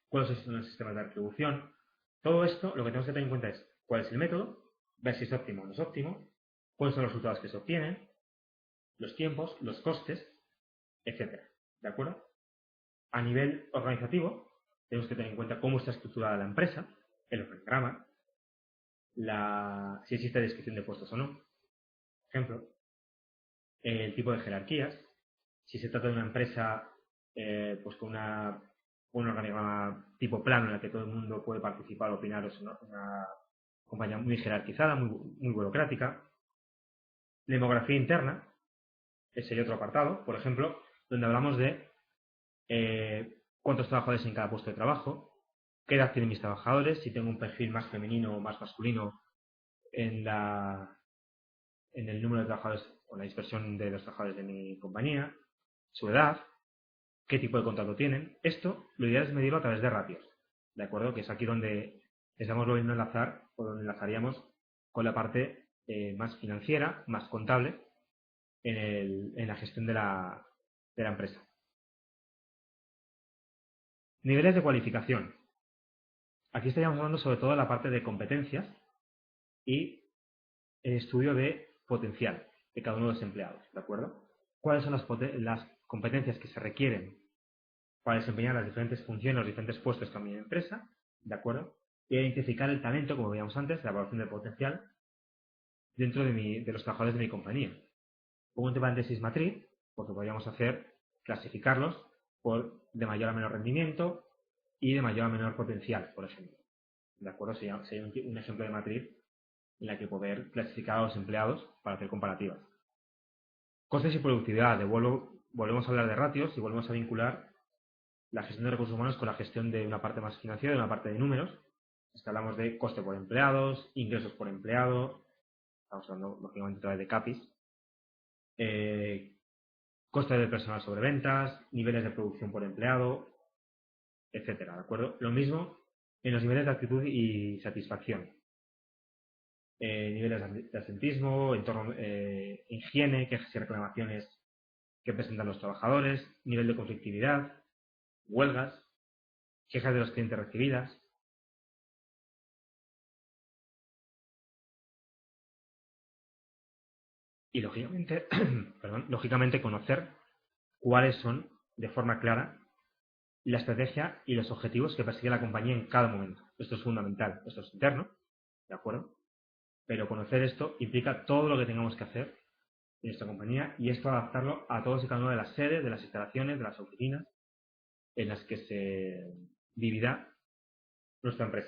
cuáles son los sistemas de retribución. Todo esto lo que tenemos que tener en cuenta es cuál es el método, ver si es óptimo o no es óptimo, cuáles son los resultados que se obtienen, los tiempos, los costes, etcétera. ¿De acuerdo? A nivel organizativo, tenemos que tener en cuenta cómo está estructurada la empresa, el organigrama, si existe descripción de puestos o no, por ejemplo, el tipo de jerarquías, si se trata de una empresa pues con un organigrama tipo plano en el que todo el mundo puede participar, opinar, o es una compañía muy jerarquizada, muy burocrática. La demografía interna, ese y otro apartado, por ejemplo, donde hablamos de cuántos trabajadores en cada puesto de trabajo, qué edad tienen mis trabajadores, si tengo un perfil más femenino o más masculino en el número de trabajadores o la dispersión de los trabajadores de mi compañía, su edad, qué tipo de contrato tienen. Esto lo ideal es medirlo a través de ratios, ¿de acuerdo? Que es aquí donde estamos volviendo a enlazar o donde enlazaríamos con la parte más financiera, más contable en la gestión de la empresa. Niveles de cualificación. Aquí estaríamos hablando sobre todo de la parte de competencias y el estudio de potencial de cada uno de los empleados, ¿de acuerdo? ¿Cuáles son las competencias que se requieren para desempeñar las diferentes funciones, los diferentes puestos que hay en mi empresa, ¿de acuerdo? Y identificar el talento, como veíamos antes, la evaluación del potencial dentro de los trabajadores de mi compañía. Pongo un paréntesis matriz, porque podríamos hacer clasificarlos de mayor a menor rendimiento y de mayor a menor potencial, por ejemplo. ¿De acuerdo? Sería un ejemplo de matriz en la que poder clasificar a los empleados para hacer comparativas. Costes y productividad. Volvemos a hablar de ratios y volvemos a vincular la gestión de recursos humanos con la gestión de una parte más financiera y una parte de números. Hablamos de coste por empleados, ingresos por empleado, estamos hablando lógicamente otra vez de CAPIs, coste del personal sobre ventas, niveles de producción por empleado, etcétera, ¿de acuerdo? Lo mismo en los niveles de actitud y satisfacción. Niveles de asentismo, higiene, quejas y reclamaciones que presentan los trabajadores, nivel de conflictividad, huelgas, quejas de los clientes recibidas. Y lógicamente conocer cuáles son, de forma clara, la estrategia y los objetivos que persigue la compañía en cada momento. Esto es fundamental, esto es interno, ¿de acuerdo? Pero conocer esto implica todo lo que tengamos que hacer en nuestra compañía y esto adaptarlo a todos y cada una de las sedes, de las instalaciones, de las oficinas en las que se dividirá nuestra empresa.